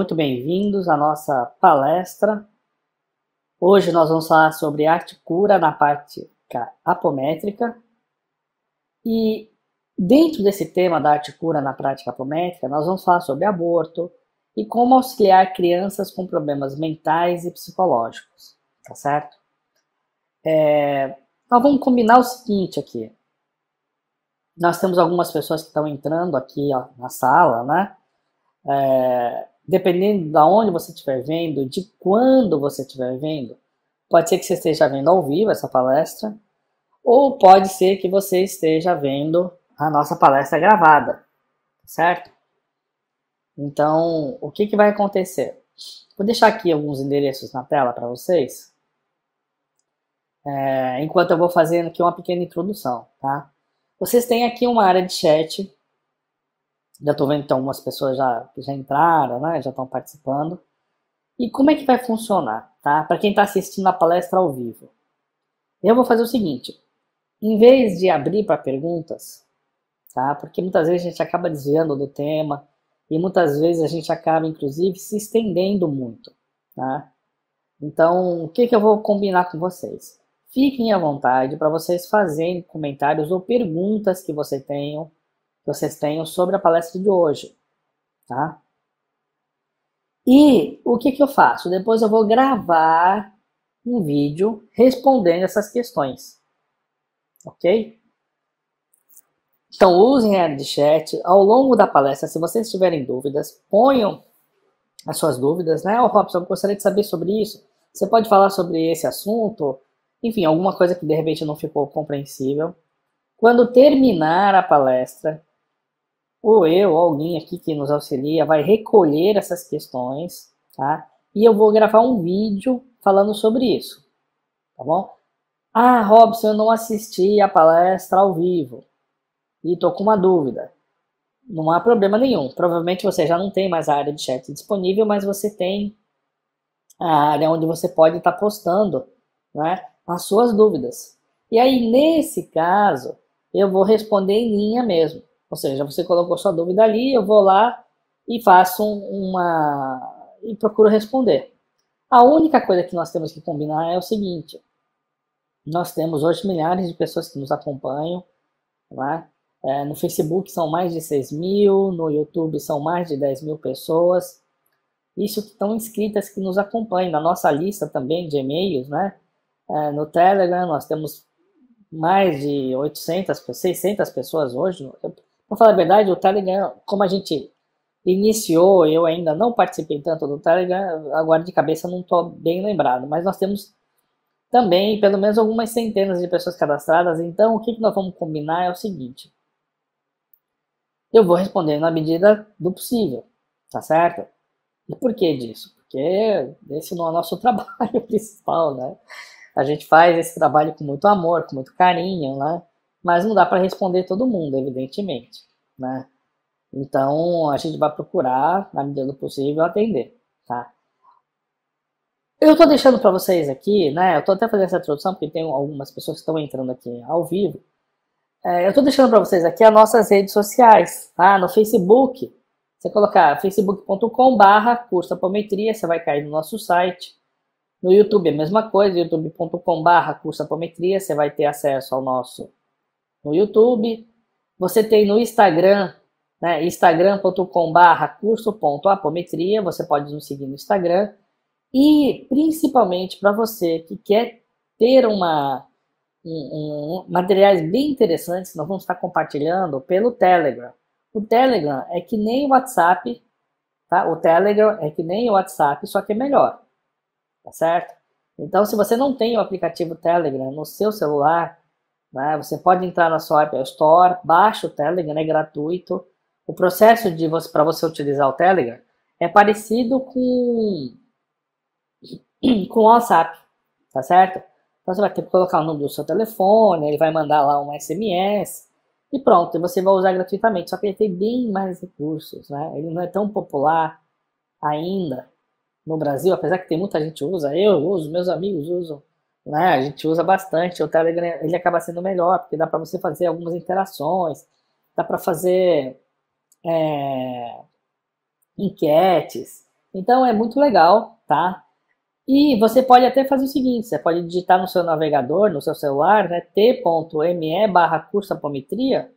Muito bem-vindos à nossa palestra. Hoje nós vamos falar sobre arte cura na prática apométrica. E dentro desse tema da arte cura na prática apométrica, nós vamos falar sobre aborto e como auxiliar crianças com problemas mentais e psicológicos, tá certo? Nós vamos combinar o seguinte aqui. Nós temos algumas pessoas que estão entrando aqui na sala, né? Dependendo de onde você estiver vendo, de quando você estiver vendo, pode ser que você esteja vendo ao vivo essa palestra, ou pode ser que você esteja vendo a nossa palestra gravada, certo? Então, o que vai acontecer? Vou deixar aqui alguns endereços na tela para vocês, enquanto eu vou fazendo aqui uma pequena introdução, tá? Vocês têm aqui uma área de chat. Já estou vendo que algumas pessoas já entraram, né? Já estão participando. E como é que vai funcionar, tá? Para quem está assistindo a palestra ao vivo. Eu vou fazer o seguinte. Em vez de abrir para perguntas, tá? Porque muitas vezes a gente acaba desviando do tema e muitas vezes a gente acaba, inclusive, se estendendo muito, tá? Então, o que eu vou combinar com vocês? Fiquem à vontade para vocês fazerem comentários ou perguntas que vocês tenham sobre a palestra de hoje, tá? E o que eu faço? Depois eu vou gravar um vídeo respondendo essas questões, ok? Então usem a área de chat. Ao longo da palestra, se vocês tiverem dúvidas, ponham as suas dúvidas, né? Robson, eu gostaria de saber sobre isso. Você pode falar sobre esse assunto? Enfim, alguma coisa que de repente não ficou compreensível. Quando terminar a palestra, ou eu, ou alguém aqui que nos auxilia, vai recolher essas questões, tá? E eu vou gravar um vídeo falando sobre isso, tá bom? Ah, Robson, eu não assisti a palestra ao vivo e tô com uma dúvida. Não há problema nenhum. Provavelmente você já não tem mais a área de chat disponível, mas você tem a área onde você pode estar postando, né, as suas dúvidas. E aí, nesse caso, eu vou responder em linha mesmo. Ou seja, você colocou sua dúvida ali, eu vou lá e faço e procuro responder. A única coisa que nós temos que combinar é o seguinte. Nós temos hoje milhares de pessoas que nos acompanham, né? No Facebook são mais de 6 mil, no YouTube são mais de 10 mil pessoas. Isso que estão inscritas, que nos acompanham. Na nossa lista também de e-mails, né? No Telegram nós temos mais de 800, 600 pessoas hoje. Para falar a verdade, o Telegram, como a gente iniciou, eu ainda não participei tanto do Telegram, agora de cabeça não estou bem lembrado, mas nós temos também pelo menos algumas centenas de pessoas cadastradas. Então, o que nós vamos combinar é o seguinte. Eu vou responder na medida do possível, tá certo? E por que disso? Porque esse não é o nosso trabalho principal, né? A gente faz esse trabalho com muito amor, com muito carinho, né? Mas não dá para responder todo mundo, evidentemente, né? Então, a gente vai procurar, na medida do possível, atender, tá? Eu tô deixando para vocês aqui, né? Eu tô até fazendo essa introdução, porque tem algumas pessoas que estão entrando aqui ao vivo. Eu tô deixando para vocês aqui as nossas redes sociais, tá? No Facebook, você colocar facebook.com/curso apometria, você vai cair no nosso site. No YouTube é a mesma coisa, youtube.com/curso apometria, você vai ter acesso ao nosso no YouTube. Você tem no Instagram, né, instagram.com/curso.apometria, você pode nos seguir no Instagram. E principalmente para você que quer ter materiais bem interessantes, nós vamos estar compartilhando pelo Telegram. O Telegram é que nem o WhatsApp, tá? O Telegram é que nem o WhatsApp, só que é melhor, tá certo? Então, se você não tem o aplicativo Telegram no seu celular, né, você pode entrar na sua Apple Store, baixa o Telegram, é gratuito. O processo para você utilizar o Telegram é parecido com o WhatsApp, tá certo? Então você vai ter que colocar o número do seu telefone, ele vai mandar lá um SMS e pronto, e você vai usar gratuitamente. Só que ele tem bem mais recursos, né? Ele não é tão popular ainda no Brasil, apesar que tem muita gente usa, eu uso, meus amigos usam, né? A gente usa bastante. O Telegram ele acaba sendo melhor porque dá para você fazer algumas interações, dá para fazer enquetes. Então é muito legal, tá? E você pode até fazer o seguinte, você pode digitar no seu navegador, no seu celular, né, t.me/cursapometria,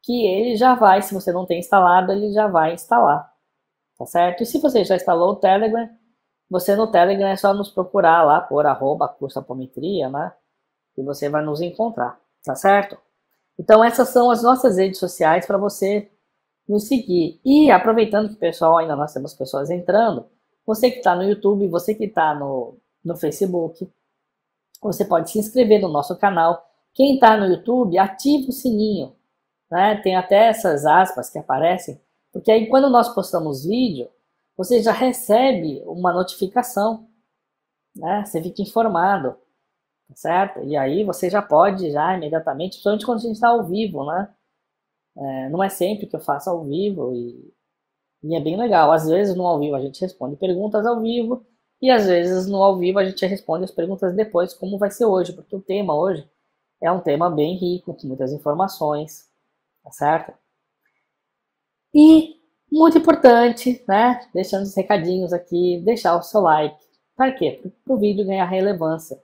que ele já vai, se você não tem instalado, ele já vai instalar, tá certo? E se você já instalou o Telegram, você no Telegram é só nos procurar lá por @cursapometria, né? E você vai nos encontrar, tá certo? Então essas são as nossas redes sociais para você nos seguir. E aproveitando que o pessoal, ainda nós temos pessoas entrando, você que está no YouTube, você que está no Facebook, você pode se inscrever no nosso canal. Quem está no YouTube, ativa o sininho, né? Tem até essas aspas que aparecem, porque aí quando nós postamos vídeo, você já recebe uma notificação, né? Você fica informado, tá certo? E aí você já pode, já imediatamente, principalmente quando a gente está ao vivo, né? Não é sempre que eu faço ao vivo e é bem legal. Às vezes no ao vivo a gente responde perguntas ao vivo e às vezes no ao vivo a gente responde as perguntas depois, como vai ser hoje, porque o tema hoje é um tema bem rico, com muitas informações, tá certo? E muito importante, né? Deixando os recadinhos aqui, deixar o seu like. Para quê? Para o vídeo ganhar relevância,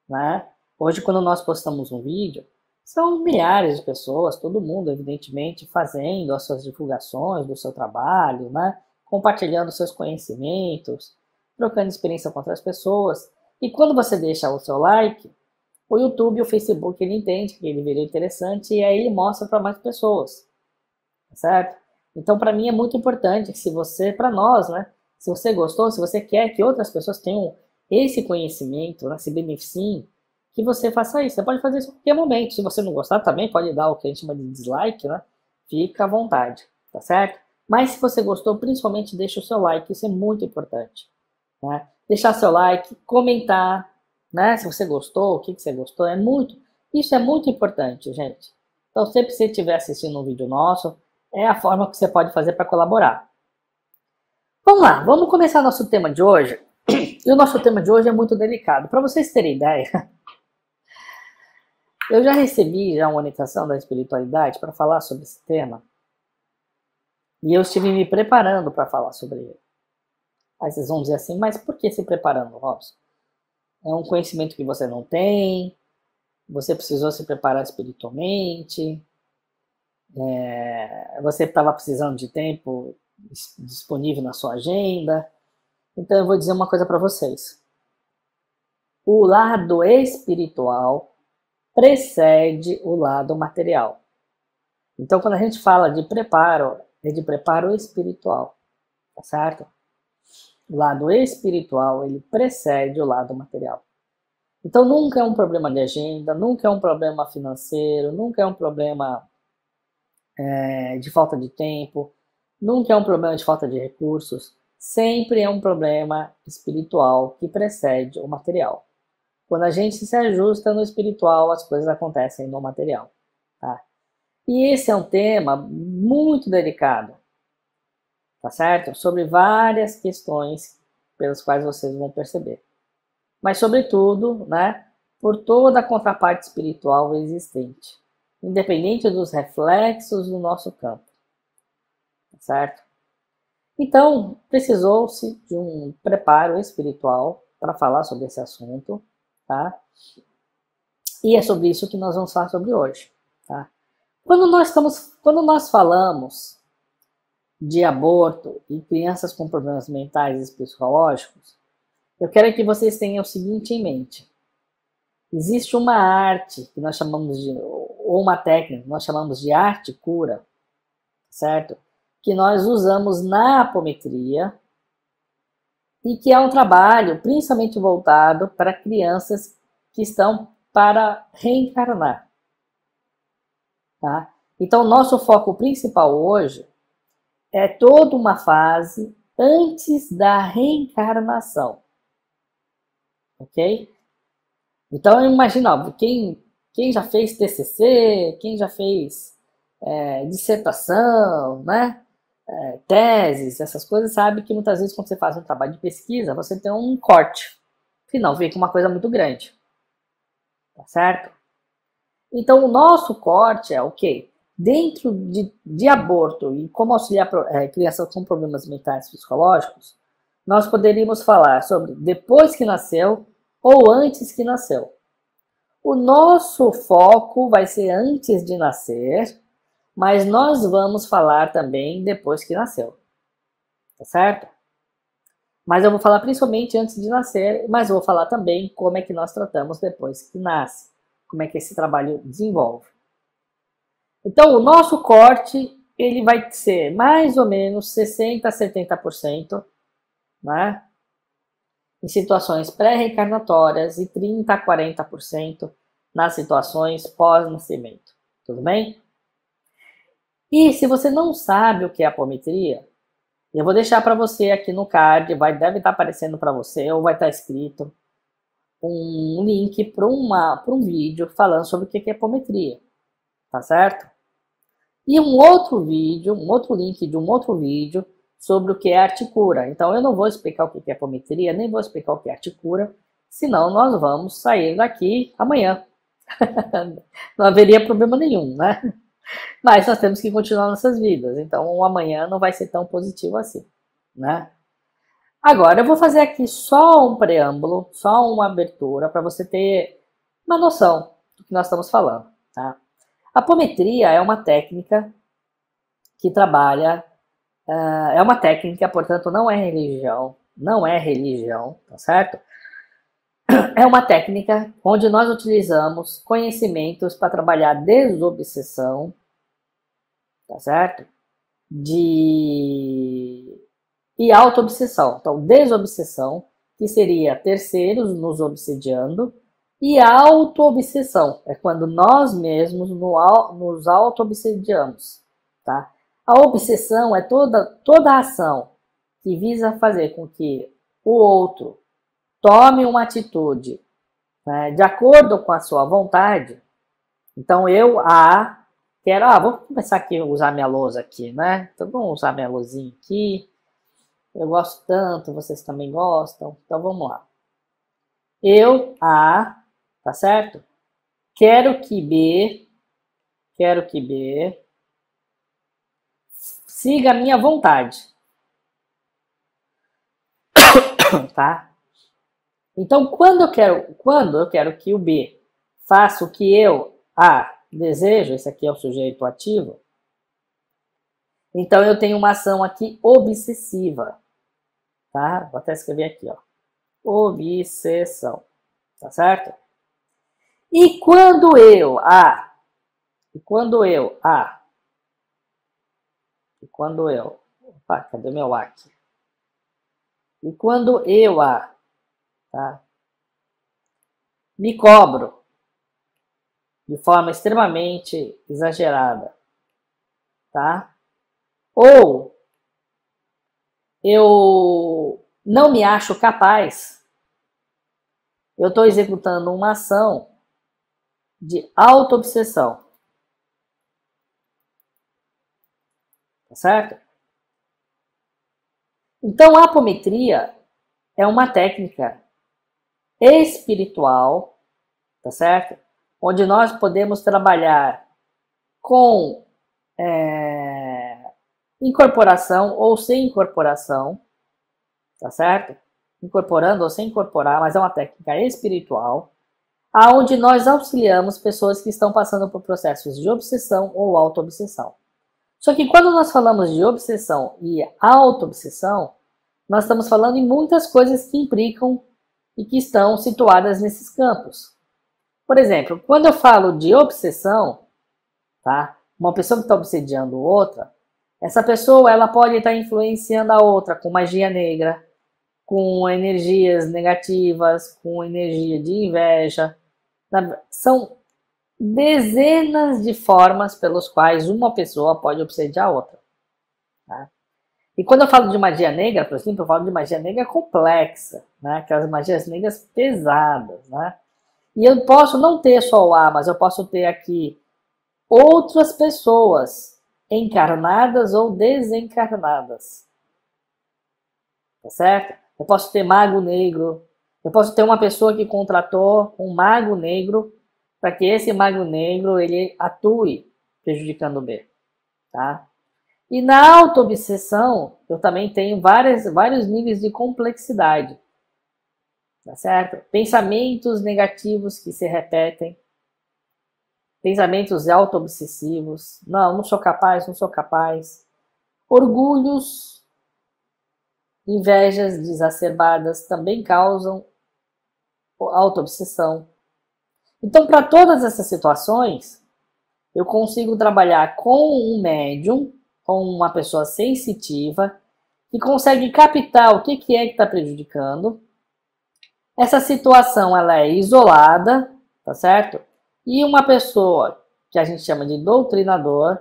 né? Hoje, quando nós postamos um vídeo, são milhares de pessoas, todo mundo, evidentemente, fazendo as suas divulgações do seu trabalho, né? Compartilhando seus conhecimentos, trocando experiência com outras pessoas. E quando você deixa o seu like, o YouTube e o Facebook ele entende que ele virou interessante e aí ele mostra para mais pessoas, certo? Então, para mim é muito importante que se você, para nós, né? Se você gostou, se você quer que outras pessoas tenham esse conhecimento, né, se beneficiem, que você faça isso. Você pode fazer isso a qualquer momento. Se você não gostar, também pode dar o que a gente chama de dislike, né? Fica à vontade, tá certo? Mas se você gostou, principalmente deixa o seu like, isso é muito importante, né? Deixar seu like, comentar, né? Se você gostou, o que você gostou, isso é muito importante, gente. Então, sempre que você estiver assistindo um vídeo nosso, é a forma que você pode fazer para colaborar. Vamos lá, vamos começar nosso tema de hoje. E o nosso tema de hoje é muito delicado. Para vocês terem ideia, eu já recebi uma orientação da espiritualidade para falar sobre esse tema. E eu estive me preparando para falar sobre ele. Aí vocês vão dizer assim, mas por que se preparando, Robson? É um conhecimento que você não tem, você precisou se preparar espiritualmente, você estava precisando de tempo disponível na sua agenda. Então eu vou dizer uma coisa para vocês. O lado espiritual precede o lado material. Então quando a gente fala de preparo, é de preparo espiritual, tá certo? O lado espiritual, ele precede o lado material. Então nunca é um problema de agenda, nunca é um problema financeiro, nunca é um problema de falta de tempo, nunca é um problema de falta de recursos, sempre é um problema espiritual que precede o material. Quando a gente se ajusta no espiritual, as coisas acontecem no material. Tá? E esse é um tema muito delicado, tá certo? Sobre várias questões pelas quais vocês vão perceber. Mas, sobretudo, né, por toda a contraparte espiritual existente, independente dos reflexos do nosso campo, tá certo? Então, precisou-se de um preparo espiritual para falar sobre esse assunto, tá? E é sobre isso que nós vamos falar sobre hoje, tá? Quando nós falamos de aborto e crianças com problemas mentais e psicológicos, eu quero que vocês tenham o seguinte em mente. Existe uma arte que nós chamamos de, ou uma técnica que nós chamamos de arte-cura, certo? Que nós usamos na apometria e que é um trabalho principalmente voltado para crianças que estão para reencarnar. Tá? Então, nosso foco principal hoje é toda uma fase antes da reencarnação. Ok? Então, imagina, ó, quem já fez TCC, quem já fez dissertação, né? Teses, essas coisas, sabe que muitas vezes quando você faz um trabalho de pesquisa, você tem um corte, senão fica uma coisa muito grande. Tá certo? Então, o nosso corte é o quê? dentro de aborto e como auxiliar crianças com problemas mentais e psicológicos, nós poderíamos falar sobre depois que nasceu ou antes que nasceu. O nosso foco vai ser antes de nascer, mas nós vamos falar também depois que nasceu, tá certo? Mas eu vou falar principalmente antes de nascer, mas vou falar também como é que nós tratamos depois que nasce, como é que esse trabalho desenvolve. Então, o nosso corte, ele vai ser mais ou menos 60% a 70%, né? Em situações pré-reencarnatórias e 30% a 40% nas situações pós-nascimento. Tudo bem? E se você não sabe o que é apometria, eu vou deixar para você aqui no card, deve estar aparecendo para você ou vai estar escrito um link para um vídeo falando sobre o que é apometria, tá certo? E um outro link de um outro vídeo sobre o que é articura. Então eu não vou explicar o que é apometria, nem vou explicar o que é articura, senão nós vamos sair daqui amanhã. Não haveria problema nenhum, né? Mas nós temos que continuar nossas vidas, então o amanhã não vai ser tão positivo assim, né? Agora eu vou fazer aqui só um preâmbulo, só uma abertura para você ter uma noção do que nós estamos falando, tá? A apometria é uma técnica que trabalha, é uma técnica, portanto não é religião, tá certo? É uma técnica onde nós utilizamos conhecimentos para trabalhar desobsessão, tá certo? E auto-obsessão. Então, desobsessão, que seria terceiros nos obsediando, e auto-obsessão, é quando nós mesmos nos auto-obsediamos, tá? A obsessão é toda a ação que visa fazer com que o outro tome uma atitude, né, de acordo com a sua vontade. Então, vou começar aqui a usar minha lousa aqui, né? Então, vamos usar minha luzinha aqui. Eu gosto tanto, vocês também gostam. Então, vamos lá. Eu, tá certo? Quero que B siga a minha vontade. Tá? Então, quando eu quero que o B faça o que eu, A, desejo, esse aqui é o sujeito ativo, então eu tenho uma ação aqui obsessiva, tá? Vou até escrever aqui, ó. Obsessão, tá certo? E quando eu, opa, cadê meu A aqui? E quando eu, tá? Me cobro de forma extremamente exagerada, tá? Ou eu não me acho capaz, eu estou executando uma ação de auto-obsessão, tá certo? Então, a apometria é uma técnica espiritual, tá certo? Onde nós podemos trabalhar com incorporação ou sem incorporação, tá certo? Incorporando ou sem incorporar, mas é uma técnica espiritual, aonde nós auxiliamos pessoas que estão passando por processos de obsessão ou auto-obsessão. Só que quando nós falamos de obsessão e auto-obsessão, nós estamos falando em muitas coisas que implicam e que estão situadas nesses campos. Por exemplo, quando eu falo de obsessão, tá? Uma pessoa que está obsediando outra, essa pessoa ela pode estar influenciando a outra com magia negra, com energias negativas, com energia de inveja. São dezenas de formas pelas quais uma pessoa pode obsediar a outra. Tá? E quando eu falo de magia negra, por exemplo, eu falo de magia negra complexa, né? Aquelas magias negras pesadas, né? E eu posso não ter só o A, mas eu posso ter aqui outras pessoas encarnadas ou desencarnadas. Tá certo? Eu posso ter mago negro, eu posso ter uma pessoa que contratou um mago negro para que esse mago negro ele atue prejudicando o B, tá? E na auto-obsessão, eu também tenho vários níveis de complexidade, tá certo? Pensamentos negativos que se repetem, pensamentos auto-obsessivos, não sou capaz, não sou capaz, orgulhos, invejas exacerbadas também causam auto-obsessão. Então, para todas essas situações, eu consigo trabalhar com um médium, com uma pessoa sensitiva, que consegue captar o que é que está prejudicando. Essa situação ela é isolada, tá certo? E uma pessoa que a gente chama de doutrinador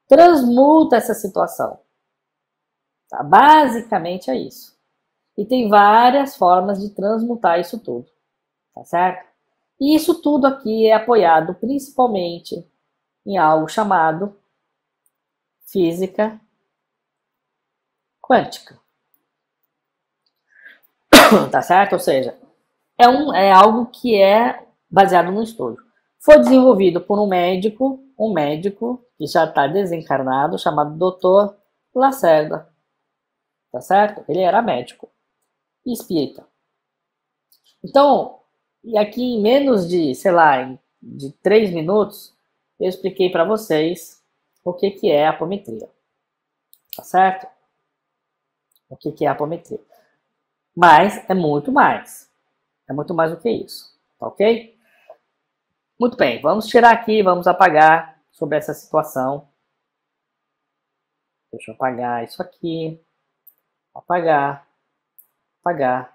transmuta essa situação. Tá? Basicamente é isso. E tem várias formas de transmutar isso tudo, tá certo? E isso tudo aqui é apoiado principalmente em algo chamado física quântica. Tá certo? Ou seja, é algo que é baseado no estudo. Foi desenvolvido por um médico que já está desencarnado, chamado Dr. Lacerda. Tá certo? Ele era médico e espírita. Então, e aqui em menos de, sei lá, de 3 minutos, eu expliquei para vocês o que é apometria. Tá certo? O que é apometria. Mas é muito mais. É muito mais do que isso. Tá ok? Muito bem, vamos tirar aqui, vamos apagar sobre essa situação. Deixa eu apagar isso aqui. Apagar. Apagar.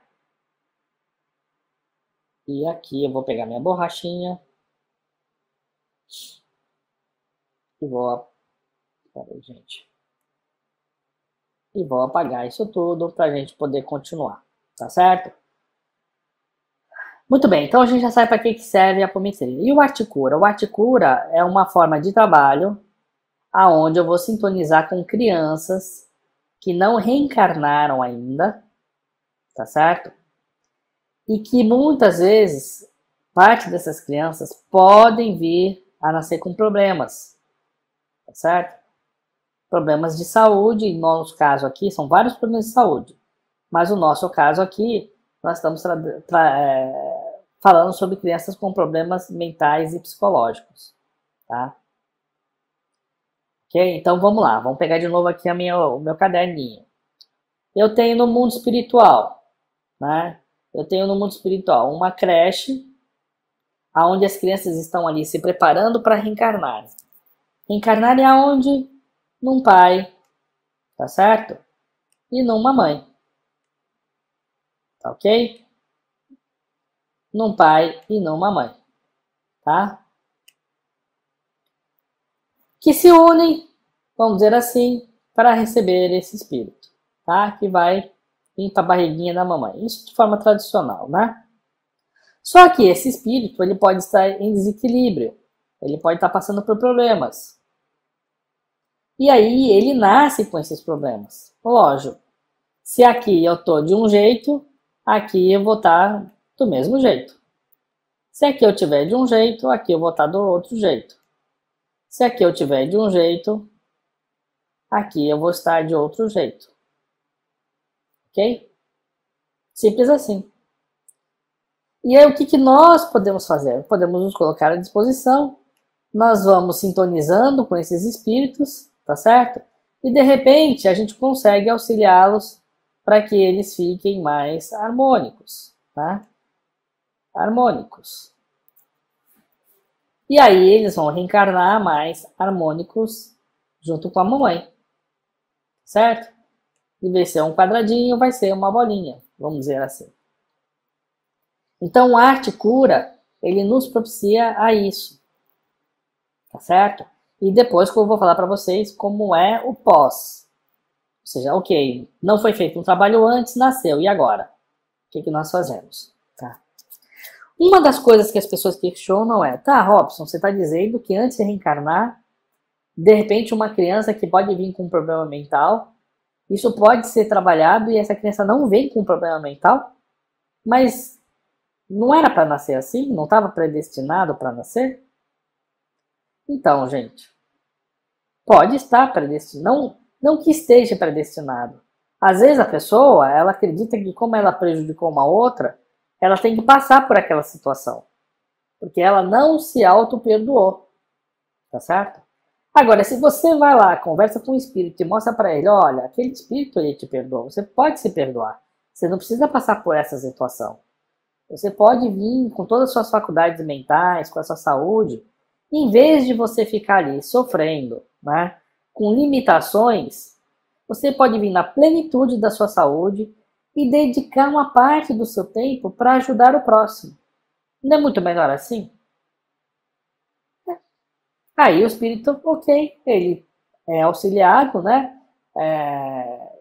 E aqui eu vou pegar minha borrachinha. E vou... Peraí, gente. E vou apagar isso tudo para a gente poder continuar. Tá certo? Muito bem, então a gente já sabe para que serve a apometria. E o Articura? O Articura é uma forma de trabalho aonde eu vou sintonizar com crianças que não reencarnaram ainda, tá certo? E que muitas vezes parte dessas crianças podem vir a nascer com problemas, tá certo? Problemas de saúde, no nosso caso aqui, são vários problemas de saúde, mas o nosso caso aqui, nós estamos falando sobre crianças com problemas mentais e psicológicos, tá? Ok? Então vamos lá, vamos pegar de novo aqui o meu caderninho. Eu tenho no mundo espiritual, né? Eu tenho no mundo espiritual uma creche, onde as crianças estão ali se preparando para reencarnar. Reencarnar é aonde? Num pai, tá certo? E numa mãe, tá ok? Num pai e numa mãe, tá? Que se unem, vamos dizer assim, para receber esse espírito, tá? Que vai vir para a barriguinha da mamãe. Isso de forma tradicional, né? Só que esse espírito, ele pode estar em desequilíbrio, ele pode estar passando por problemas. E aí ele nasce com esses problemas. Lógico, se aqui eu tô de um jeito, aqui eu vou estar do mesmo jeito. Se aqui eu tiver de um jeito, aqui eu vou estar do outro jeito. Se aqui eu tiver de um jeito, aqui eu vou estar de outro jeito. Ok? Simples assim. E aí o que nós podemos fazer? Podemos nos colocar à disposição. Nós vamos sintonizando com esses espíritos, tá certo? E de repente a gente consegue auxiliá-los para que eles fiquem mais harmônicos, tá? Harmônicos. E aí eles vão reencarnar mais harmônicos junto com a mamãe, certo? Em vez de ser um quadradinho, vai ser uma bolinha, vamos dizer assim. Então, a arte cura, ele nos propicia a isso, tá certo? E depois que eu vou falar para vocês como é o pós. Ou seja, ok, não foi feito um trabalho antes, nasceu, e agora? O que nós fazemos? Tá? Uma das coisas que as pessoas questionam é, tá, Robson, você está dizendo que antes de reencarnar, de repente uma criança que pode vir com um problema mental, isso pode ser trabalhado e essa criança não vem com um problema mental? Mas não era para nascer assim? Não estava predestinado para nascer? Então, gente, Pode estar predestinado, não que esteja predestinado. Às vezes a pessoa, ela acredita que como ela prejudicou uma outra, ela tem que passar por aquela situação. Porque ela não se auto-perdoou. Tá certo? Agora, se você vai lá, conversa com o espírito e mostra para ele, olha, aquele espírito ele te perdoa, você pode se perdoar. Você não precisa passar por essa situação. Você pode vir com todas as suas faculdades mentais, com a sua saúde, em vez de você ficar ali sofrendo, né, com limitações, você pode vir na plenitude da sua saúde e dedicar uma parte do seu tempo para ajudar o próximo. Não é muito melhor assim? Aí o espírito, ok, ele é auxiliado, né?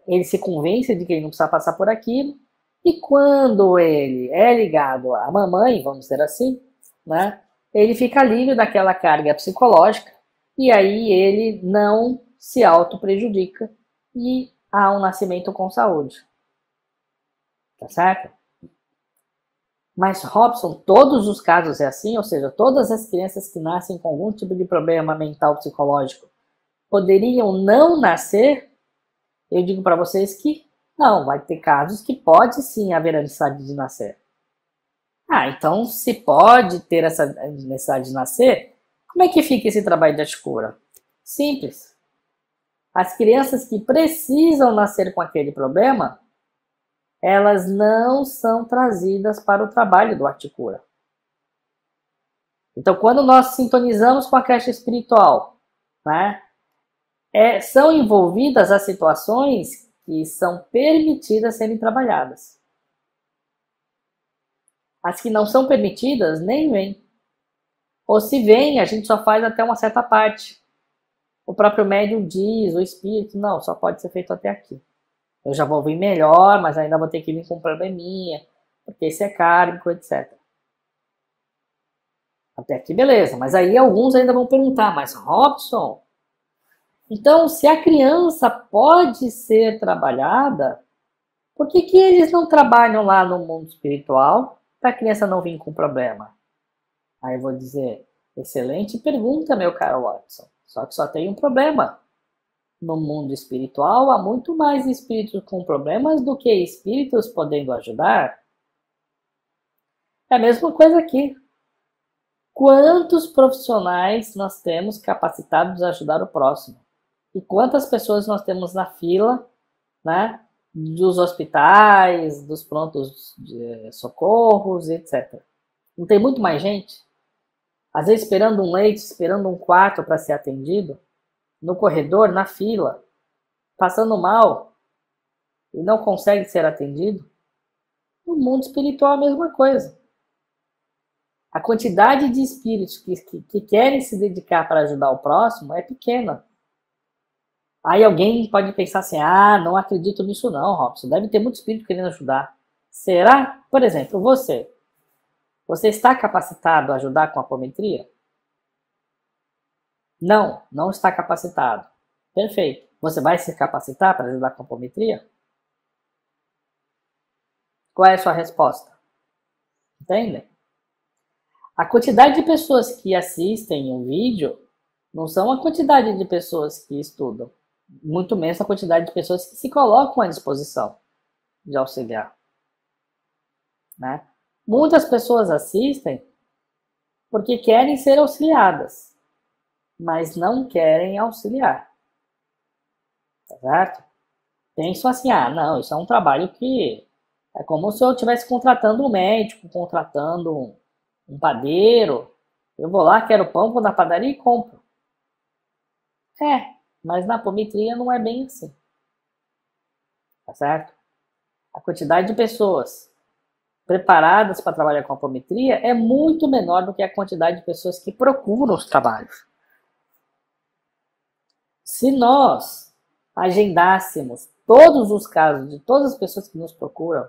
Ele se convence de que ele não precisa passar por aquilo. E quando ele é ligado à mamãe, vamos dizer assim, né? Ele fica livre daquela carga psicológica e aí ele não se auto-prejudica e há um nascimento com saúde. Tá certo? Mas, Robson, todos os casos é assim? Ou seja, todas as crianças que nascem com algum tipo de problema mental psicológico poderiam não nascer? Eu digo para vocês que não, vai ter casos que pode sim haver a necessidade de nascer. Então se pode ter essa necessidade de nascer, como é que fica esse trabalho de cura? Simples. As crianças que precisam nascer com aquele problema, elas não são trazidas para o trabalho do Articura. Então, quando nós sintonizamos com a creche espiritual, né, são envolvidas as situações que são permitidas serem trabalhadas. As que não são permitidas, nem vêm. Ou se vem, a gente só faz até uma certa parte. O próprio médium diz, o espírito, não, só pode ser feito até aqui. Eu já vou vir melhor, mas ainda vou ter que vir com um probleminha, porque esse é kármico, etc. Até aqui, beleza. Mas aí alguns ainda vão perguntar, mas Robson, então se a criança pode ser trabalhada, por que eles não trabalham lá no mundo espiritual para a criança não vir com problema? Aí eu vou dizer, excelente pergunta, meu caro Watson. Só que só tem um problema. No mundo espiritual, há muito mais espíritos com problemas do que espíritos podendo ajudar. É a mesma coisa aqui. Quantos profissionais nós temos capacitados a ajudar o próximo? E quantas pessoas nós temos na fila, né, dos hospitais, dos prontos de socorros, etc. Não tem muito mais gente? Às vezes esperando um leito, esperando um quarto para ser atendido, no corredor, na fila, passando mal e não consegue ser atendido. No mundo espiritual é a mesma coisa. A quantidade de espíritos que querem se dedicar para ajudar o próximo é pequena. Aí alguém pode pensar assim, não acredito nisso não, Robson, deve ter muito espírito querendo ajudar. Será? Por exemplo, você está capacitado a ajudar com a apometria? Não, não está capacitado. Perfeito. Você vai se capacitar para ajudar com a apometria? Qual é a sua resposta? Entende? A quantidade de pessoas que assistem um vídeo não são a quantidade de pessoas que estudam. Muito menos a quantidade de pessoas que se colocam à disposição de auxiliar. Né? Muitas pessoas assistem porque querem ser auxiliadas, mas não querem auxiliar. Tá certo? Pensam assim, não, isso é um trabalho que é como se eu estivesse contratando um médico, contratando um padeiro. Eu vou lá, quero pão, vou na padaria e compro. Mas na apometria não é bem assim. Tá certo? A quantidade de pessoas preparadas para trabalhar com apometria é muito menor do que a quantidade de pessoas que procuram os trabalhos. Se nós agendássemos todos os casos de todas as pessoas que nos procuram,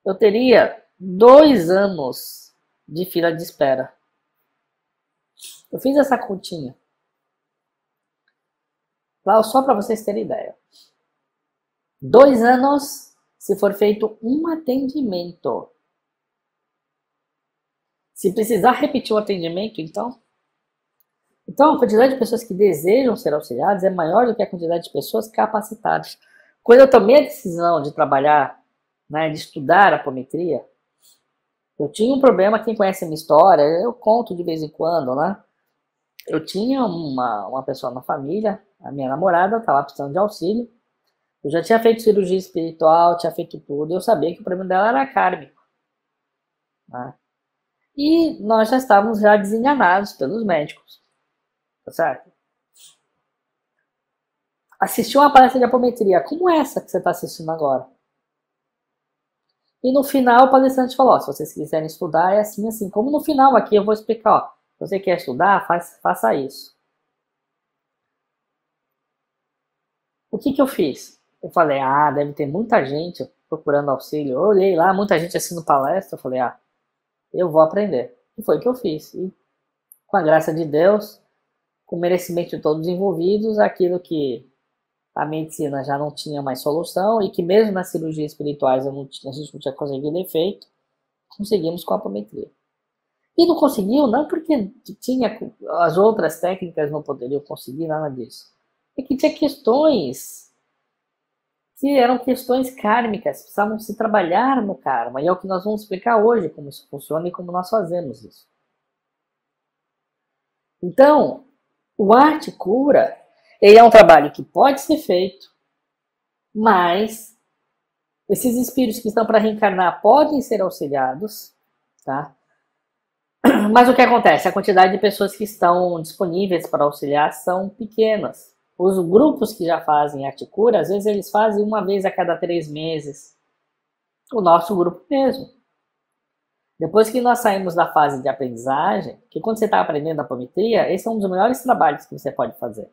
eu teria 2 anos de fila de espera. Eu fiz essa continha. Só para vocês terem ideia. 2 anos se for feito um atendimento. Se precisar repetir o atendimento, então, Então, a quantidade de pessoas que desejam ser auxiliadas é maior do que a quantidade de pessoas capacitadas. Quando eu tomei a decisão de trabalhar, né, de estudar apometria, eu tinha um problema. Quem conhece a minha história, eu conto de vez em quando, né? Eu tinha uma pessoa na família, a minha namorada, estava precisando de auxílio. Eu já tinha feito cirurgia espiritual, tinha feito tudo. Eu sabia que o problema dela era kármico, né? E nós já estávamos já desenganados pelos médicos, tá certo? Assisti uma palestra de apometria, como essa que você está assistindo agora. E no final o palestrante falou, ó, se vocês quiserem estudar é assim, assim. Como no final aqui eu vou explicar, ó, se você quer estudar, faça isso. O que que eu fiz? Eu falei, deve ter muita gente procurando auxílio. Eu olhei lá, muita gente assistindo palestra, eu falei, eu vou aprender. E foi o que eu fiz. E com a graça de Deus, com o merecimento de todos os envolvidos, aquilo que a medicina já não tinha mais solução e que mesmo nas cirurgias espirituais a gente não tinha conseguido efeito, conseguimos com a apometria. E não conseguiu, não porque tinha as outras técnicas não poderiam conseguir nada disso. É que tinha questões que eram questões kármicas, precisavam se trabalhar no karma. E é o que nós vamos explicar hoje, como isso funciona e como nós fazemos isso. Então, o arte cura, ele é um trabalho que pode ser feito, mas esses espíritos que estão para reencarnar podem ser auxiliados, tá? Mas o que acontece? A quantidade de pessoas que estão disponíveis para auxiliar são pequenas. Os grupos que já fazem arte cura, às vezes eles fazem uma vez a cada 3 meses. O nosso grupo mesmo. Depois que nós saímos da fase de aprendizagem, que quando você está aprendendo a apometria, esse é um dos melhores trabalhos que você pode fazer.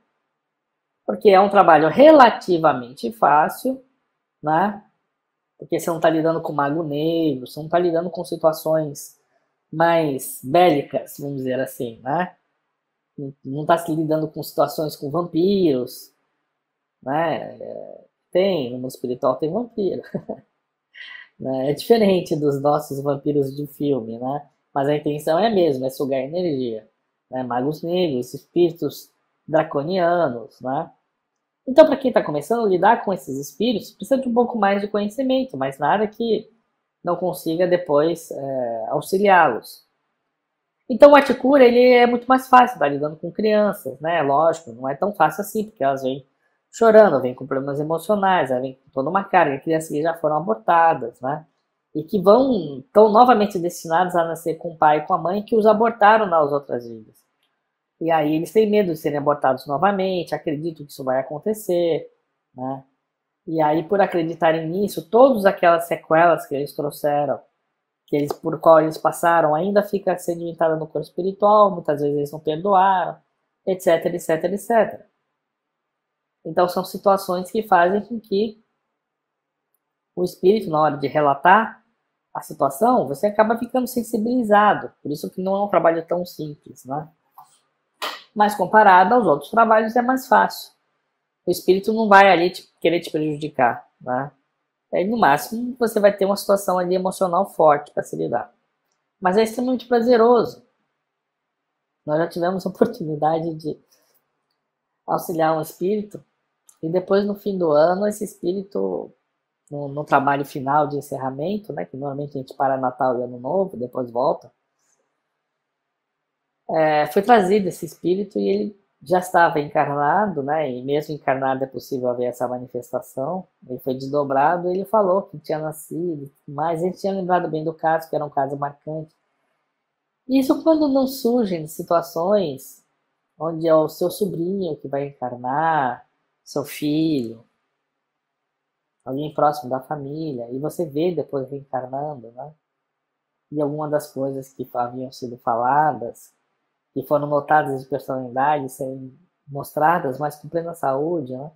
Porque é um trabalho relativamente fácil, né? Porque você não está lidando com mago negro, você não está lidando com situações mais bélicas, vamos dizer assim, né? Não está se lidando com situações com vampiros, né? Tem, no mundo espiritual tem vampiro. Né? É diferente dos nossos vampiros de filme, né? Mas a intenção é a mesma, é sugar energia. Né? Magos negros, espíritos draconianos, né? Então, para quem está começando a lidar com esses espíritos, precisa de um pouco mais de conhecimento, mas nada que não consiga depois auxiliá-los. Então, o arte cura ele é muito mais fácil, tá lidando com crianças, né? Lógico, não é tão fácil assim, porque elas vêm chorando, vêm com problemas emocionais, vêm com toda uma carga, crianças que já foram abortadas, né? E que estão novamente destinadas a nascer com o pai e com a mãe que os abortaram nas outras vidas. E aí eles têm medo de serem abortados novamente, acreditam que isso vai acontecer, né? E aí, por acreditarem nisso, todas aquelas sequelas que eles trouxeram, por qual eles passaram, ainda fica sedimentada no corpo espiritual, muitas vezes eles não perdoaram, etc, etc, etc. Então são situações que fazem com que o espírito, na hora de relatar a situação, você acaba ficando sensibilizado. Por isso que não é um trabalho tão simples, né? Mas comparado aos outros trabalhos é mais fácil. O espírito não vai ali querer te prejudicar, né? Aí, no máximo, você vai ter uma situação ali emocional forte para se lidar. Mas é extremamente prazeroso. Nós já tivemos a oportunidade de auxiliar um espírito e depois, no fim do ano, esse espírito, no trabalho final de encerramento, né, que normalmente a gente para Natal e Ano Novo, depois volta, foi trazido esse espírito e ele já estava encarnado, né? E mesmo encarnado é possível haver essa manifestação. Ele foi desdobrado, ele falou que tinha nascido, mas ele tinha lembrado bem do caso, que era um caso marcante. Isso quando não surgem situações onde é o seu sobrinho que vai encarnar, seu filho, alguém próximo da família, e você vê depois reencarnando, né? E algumas das coisas que haviam sido faladas, que foram notadas de personalidade, serem mostradas, mas com plena saúde, né?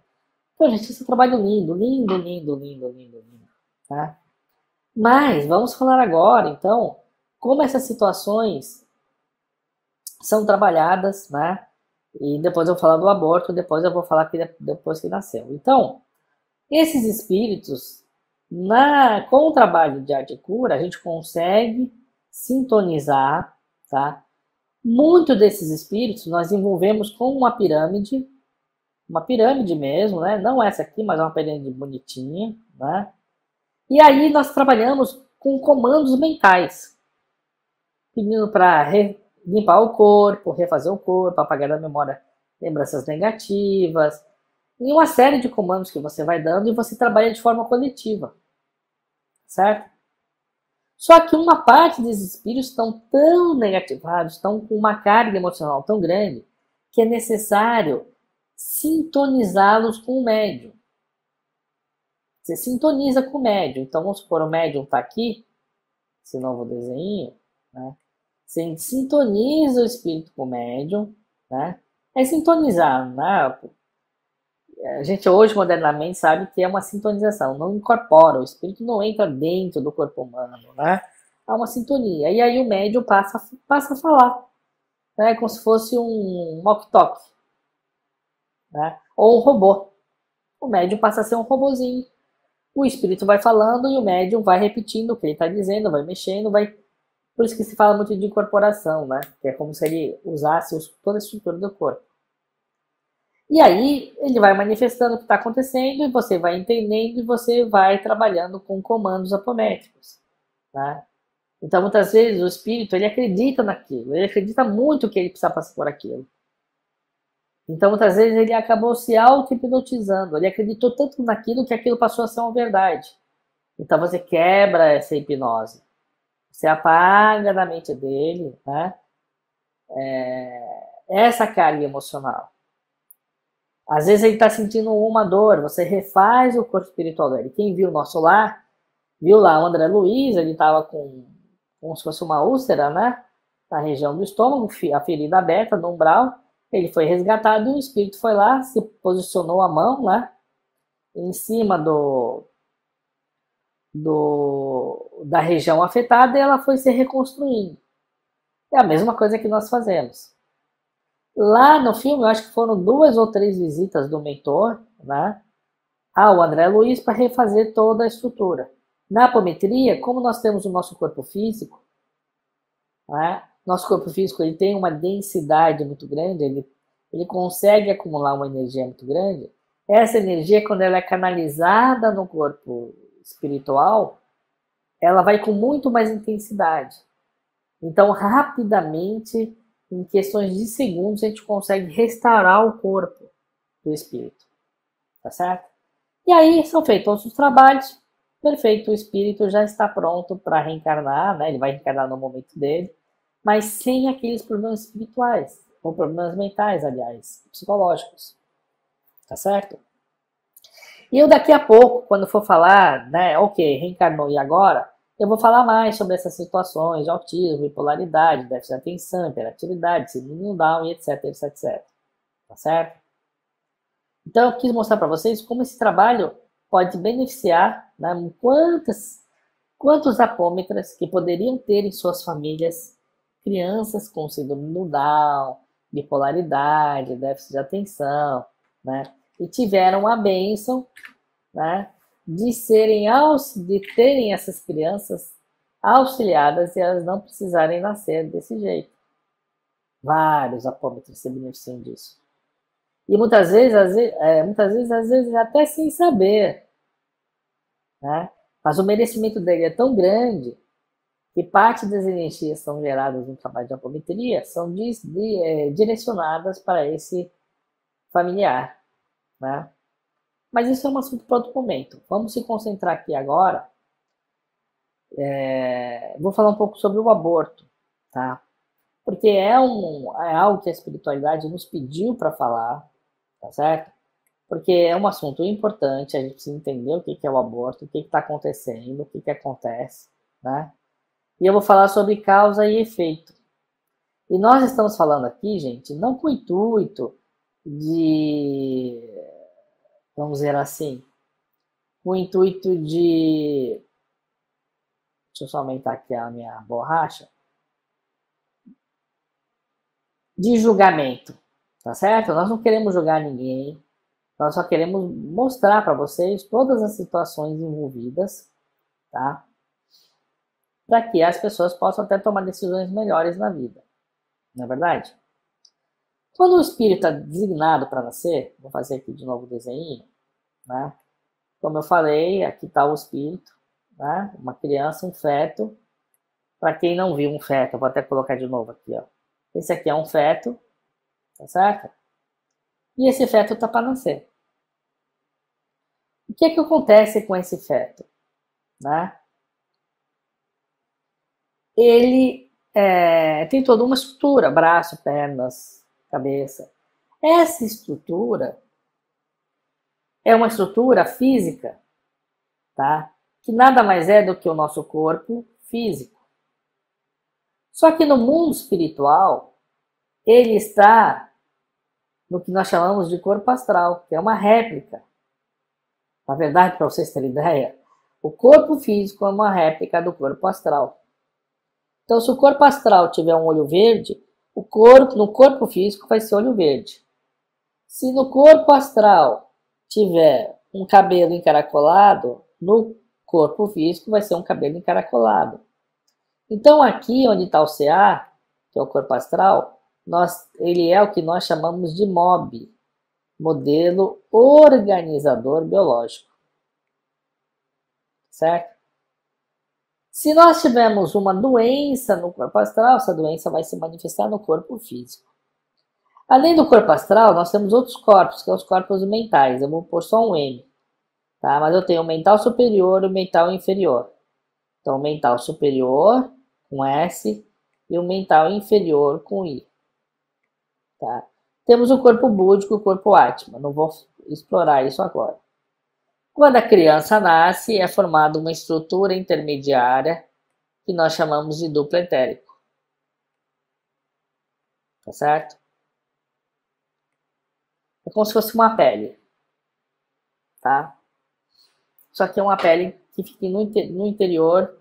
Então, gente, esse é um trabalho lindo, lindo, lindo, lindo, lindo, lindo, tá? Mas, vamos falar agora, então, como essas situações são trabalhadas, né? E depois eu vou falar do aborto, depois eu vou falar que depois que nasceu. Então, esses espíritos, com o trabalho de arte cura, a gente consegue sintonizar, tá? Muito desses espíritos nós envolvemos com uma pirâmide mesmo, né? Não essa aqui, mas uma pirâmide bonitinha, né? E aí nós trabalhamos com comandos mentais, pedindo para limpar o corpo, refazer o corpo, apagar da memória lembranças negativas, e uma série de comandos que você vai dando e você trabalha de forma coletiva, certo? Só que uma parte desses espíritos estão tão negativados, estão com uma carga emocional tão grande, que é necessário sintonizá-los com o médium. Você sintoniza com o médium. Então, vamos supor, o médium está aqui, esse novo desenho, né? Você sintoniza o espírito com o médium, né? É sintonizar, né? A gente hoje, modernamente, sabe que é uma sintonização, não incorpora, o espírito não entra dentro do corpo humano, né? Há uma sintonia. E aí o médium passa a falar, né? Como se fosse um walkie-talkie, né? Ou um robô. O médium passa a ser um robozinho. O espírito vai falando e o médium vai repetindo o que ele está dizendo, vai mexendo, vai... Por isso que se fala muito de incorporação, né? Que é como se ele usasse toda a estrutura do corpo. E aí ele vai manifestando o que está acontecendo e você vai entendendo e você vai trabalhando com comandos apométricos, tá? Então muitas vezes o espírito ele acredita naquilo, ele acredita muito que ele precisa passar por aquilo. Então muitas vezes ele acabou se auto-hipnotizando, ele acreditou tanto naquilo que aquilo passou a ser uma verdade. Então você quebra essa hipnose, você apaga da mente dele, né? Essa carga emocional. Às vezes ele está sentindo uma dor, você refaz o corpo espiritual dele. Quem viu o nosso lar, viu lá o André Luiz, ele estava com como se fosse uma úlcera, né? Na região do estômago, a ferida aberta no umbral. Ele foi resgatado e o espírito foi lá, se posicionou a mão, né? Em cima da região afetada e ela foi se reconstruindo. É a mesma coisa que nós fazemos. Lá no filme, eu acho que foram 2 ou 3 visitas do mentor, né, ao André Luiz para refazer toda a estrutura. Na apometria, como nós temos o nosso corpo físico, né, nosso corpo físico ele tem uma densidade muito grande, ele consegue acumular uma energia muito grande. Essa energia, quando ela é canalizada no corpo espiritual, ela vai com muito mais intensidade. Então, rapidamente, em questões de segundos, a gente consegue restaurar o corpo do espírito. Tá certo? E aí são feitos todos os trabalhos. Perfeito, o espírito já está pronto para reencarnar, né? Ele vai reencarnar no momento dele, mas sem aqueles problemas espirituais, ou problemas mentais, aliás, psicológicos. Tá certo? E eu daqui a pouco, quando for falar, né, ok, reencarnou e agora, eu vou falar mais sobre essas situações de autismo, bipolaridade, déficit de atenção, hiperatividade, síndrome Down e etc, etc, etc. Tá certo? Então eu quis mostrar para vocês como esse trabalho pode beneficiar, né, quantos apômetras que poderiam ter em suas famílias crianças com síndrome do Down, bipolaridade, déficit de atenção, né, e tiveram a bênção, né, de terem essas crianças auxiliadas e elas não precisarem nascer desse jeito. Vários apômetros se beneficiam disso. E muitas vezes, às vezes até sem saber, né? Mas o merecimento dele é tão grande que parte das energias que são geradas no trabalho de apometria são direcionadas para esse familiar, né? Mas isso é um assunto para outro momento. Vamos se concentrar aqui agora. Vou falar um pouco sobre o aborto, tá? Porque é algo que a espiritualidade nos pediu para falar, tá certo? Porque é um assunto importante, a gente precisa entender o que é o aborto, o que está acontecendo, o que acontece, né? E eu vou falar sobre causa e efeito. E nós estamos falando aqui, gente, não com o intuito de, vamos dizer assim, com o intuito de, deixa eu só aumentar aqui a minha borracha, de julgamento, tá certo? Nós não queremos julgar ninguém, nós só queremos mostrar para vocês todas as situações envolvidas, tá? Para que as pessoas possam até tomar decisões melhores na vida. Não é verdade? Quando o espírito está designado para nascer, vou fazer aqui de novo o desenho, né? Como eu falei, aqui está o espírito, né? Uma criança, um feto. Para quem não viu um feto, eu vou até colocar de novo aqui, ó. Esse aqui é um feto, tá certo? E esse feto está para nascer. O que é que acontece com esse feto? Né? Ele tem toda uma estrutura, braço, pernas, cabeça. Essa estrutura é uma estrutura física, tá? Que nada mais é do que o nosso corpo físico. Só que no mundo espiritual, ele está no que nós chamamos de corpo astral, que é uma réplica. Na verdade, para vocês terem ideia, o corpo físico é uma réplica do corpo astral. Então, se o corpo astral tiver um olho verde, no corpo físico vai ser olho verde. Se no corpo astral tiver um cabelo encaracolado, no corpo físico vai ser um cabelo encaracolado. Então, aqui onde está o CA, que é o corpo astral, ele é o que nós chamamos de MOB, modelo organizador biológico. Certo? Se nós tivermos uma doença no corpo astral, essa doença vai se manifestar no corpo físico. Além do corpo astral, nós temos outros corpos, que são os corpos mentais. Eu vou pôr só um M, tá? Mas eu tenho o mental superior e o mental inferior. Então, o mental superior com S e o mental inferior com I. Tá? Temos o corpo búdico e o corpo átma. Não vou explorar isso agora. Quando a criança nasce, é formada uma estrutura intermediária que nós chamamos de duplo etérico. Tá certo? É como se fosse uma pele. Tá? Só que é uma pele que fica no interior,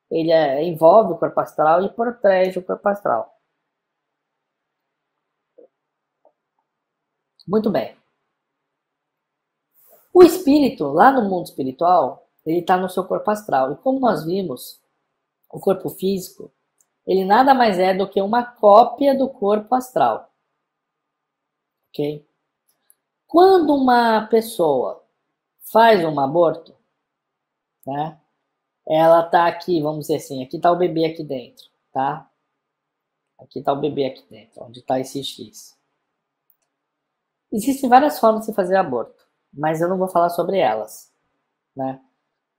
ele envolve o corpo astral e protege o corpo astral. Muito bem. O espírito, lá no mundo espiritual, ele está no seu corpo astral. E como nós vimos, o corpo físico, ele nada mais é do que uma cópia do corpo astral. Ok? Quando uma pessoa faz um aborto, né? Ela tá aqui, vamos dizer assim, aqui tá o bebê aqui dentro, tá? Aqui tá o bebê aqui dentro, onde tá esse X. Existem várias formas de fazer aborto, mas eu não vou falar sobre elas, né?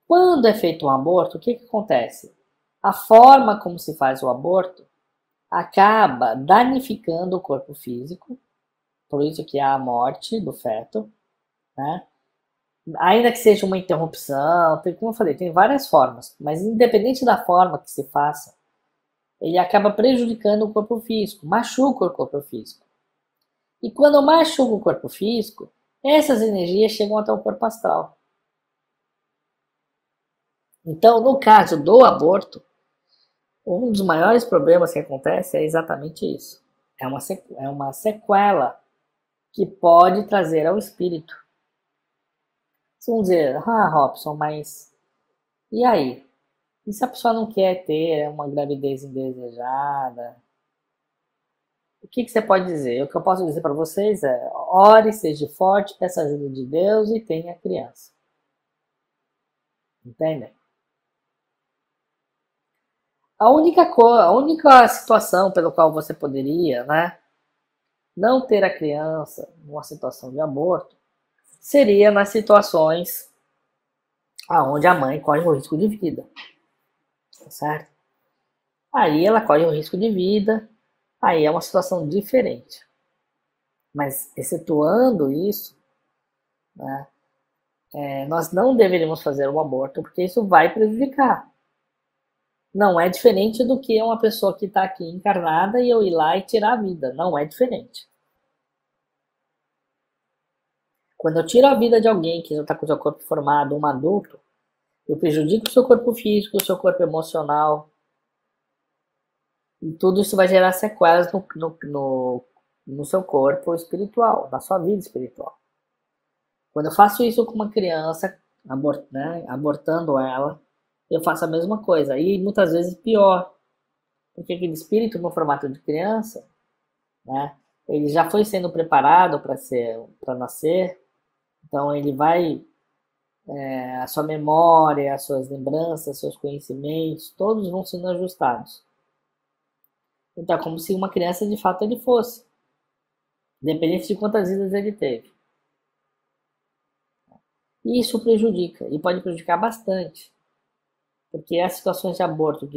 Quando é feito um aborto, o que acontece? A forma como se faz o aborto acaba danificando o corpo físico, por isso que há a morte do feto, né? Ainda que seja uma interrupção, como eu falei, tem várias formas, mas independente da forma que se faça, ele acaba prejudicando o corpo físico, machuca o corpo físico. E quando machuca o corpo físico, essas energias chegam até o corpo astral. Então, no caso do aborto, um dos maiores problemas que acontece é exatamente isso. É uma sequela que pode trazer ao espírito. Vocês vão dizer, Robson, mas e aí? E se a pessoa não quer ter uma gravidez indesejada? O que você pode dizer? O que eu posso dizer para vocês é: ore, seja forte, peça a ajuda de Deus e tenha criança. Entendem? A única situação pela qual você poderia, né, não ter a criança numa situação de aborto seria nas situações onde a mãe corre o risco de vida. Certo? Aí ela corre o risco de vida, aí é uma situação diferente. Mas, excetuando isso, né, nós não deveríamos fazer um aborto porque isso vai prejudicar. Não é diferente do que uma pessoa que está aqui encarnada e eu ir lá e tirar a vida. Não é diferente. Quando eu tiro a vida de alguém que já está com o seu corpo formado, um adulto, eu prejudico o seu corpo físico, o seu corpo emocional. E tudo isso vai gerar sequelas no seu corpo espiritual, na sua vida espiritual. Quando eu faço isso com uma criança, abortando ela, eu faço a mesma coisa. E muitas vezes pior. Porque aquele espírito no formato de criança, né? Ele já foi sendo preparado para nascer, então ele vai, a sua memória, as suas lembranças, seus conhecimentos, todos vão sendo ajustados. Então é como se uma criança de fato ele fosse, independente de quantas vidas ele teve. E isso prejudica, e pode prejudicar bastante, porque as situações de aborto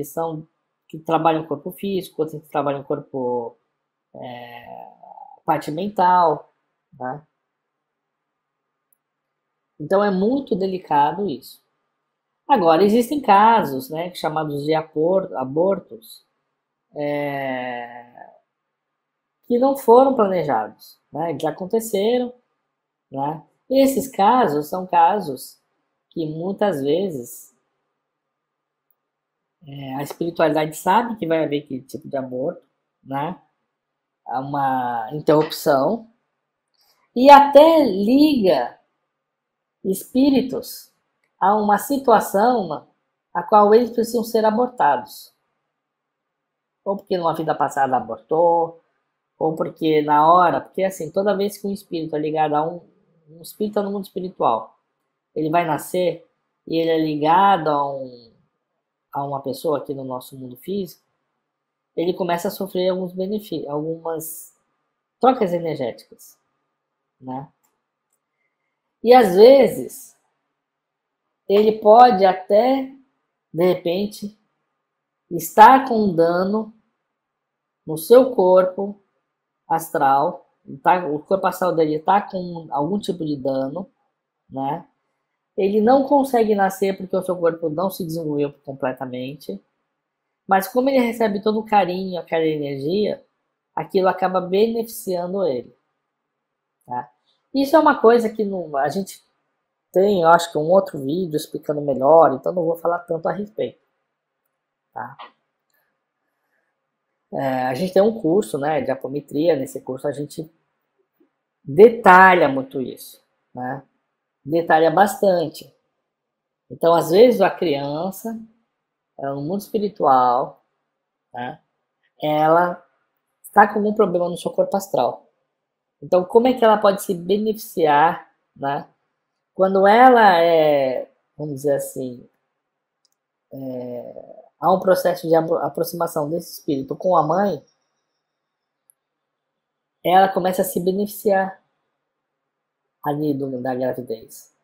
que trabalham o corpo físico, outras que trabalham o corpo, parte mental, né? Então é muito delicado isso. Agora, existem casos, né, chamados de abortos, que não foram planejados, né, que aconteceram, né? E esses casos são casos que muitas vezes a espiritualidade sabe que vai haver aquele tipo de aborto, né? Há uma interrupção e até liga espíritos a uma situação a qual eles precisam ser abortados. Ou porque numa vida passada abortou, ou porque na hora, porque assim, toda vez que um espírito é ligado a um espírito no mundo espiritual, ele vai nascer e ele é ligado a uma pessoa aqui no nosso mundo físico, ele começa a sofrer alguns benefícios, algumas trocas energéticas, né? E às vezes ele pode até, de repente, estar com um dano no seu corpo astral, o corpo astral dele está com algum tipo de dano, né? Ele não consegue nascer porque o seu corpo não se desenvolveu completamente, mas como ele recebe todo o carinho, aquela energia, aquilo acaba beneficiando ele, tá? Isso é uma coisa que a gente tem, eu acho que um outro vídeo explicando melhor, então não vou falar tanto a respeito, tá? A gente tem um curso, né, de apometria. Nesse curso a gente detalha muito isso, né? Detalha bastante. Então, às vezes a criança, ela, no mundo espiritual, né, ela está com algum problema no seu corpo astral. Então, como é que ela pode se beneficiar, né? Quando ela vamos dizer assim, há um processo de aproximação desse espírito com a mãe, ela começa a se beneficiar ali da gravidez.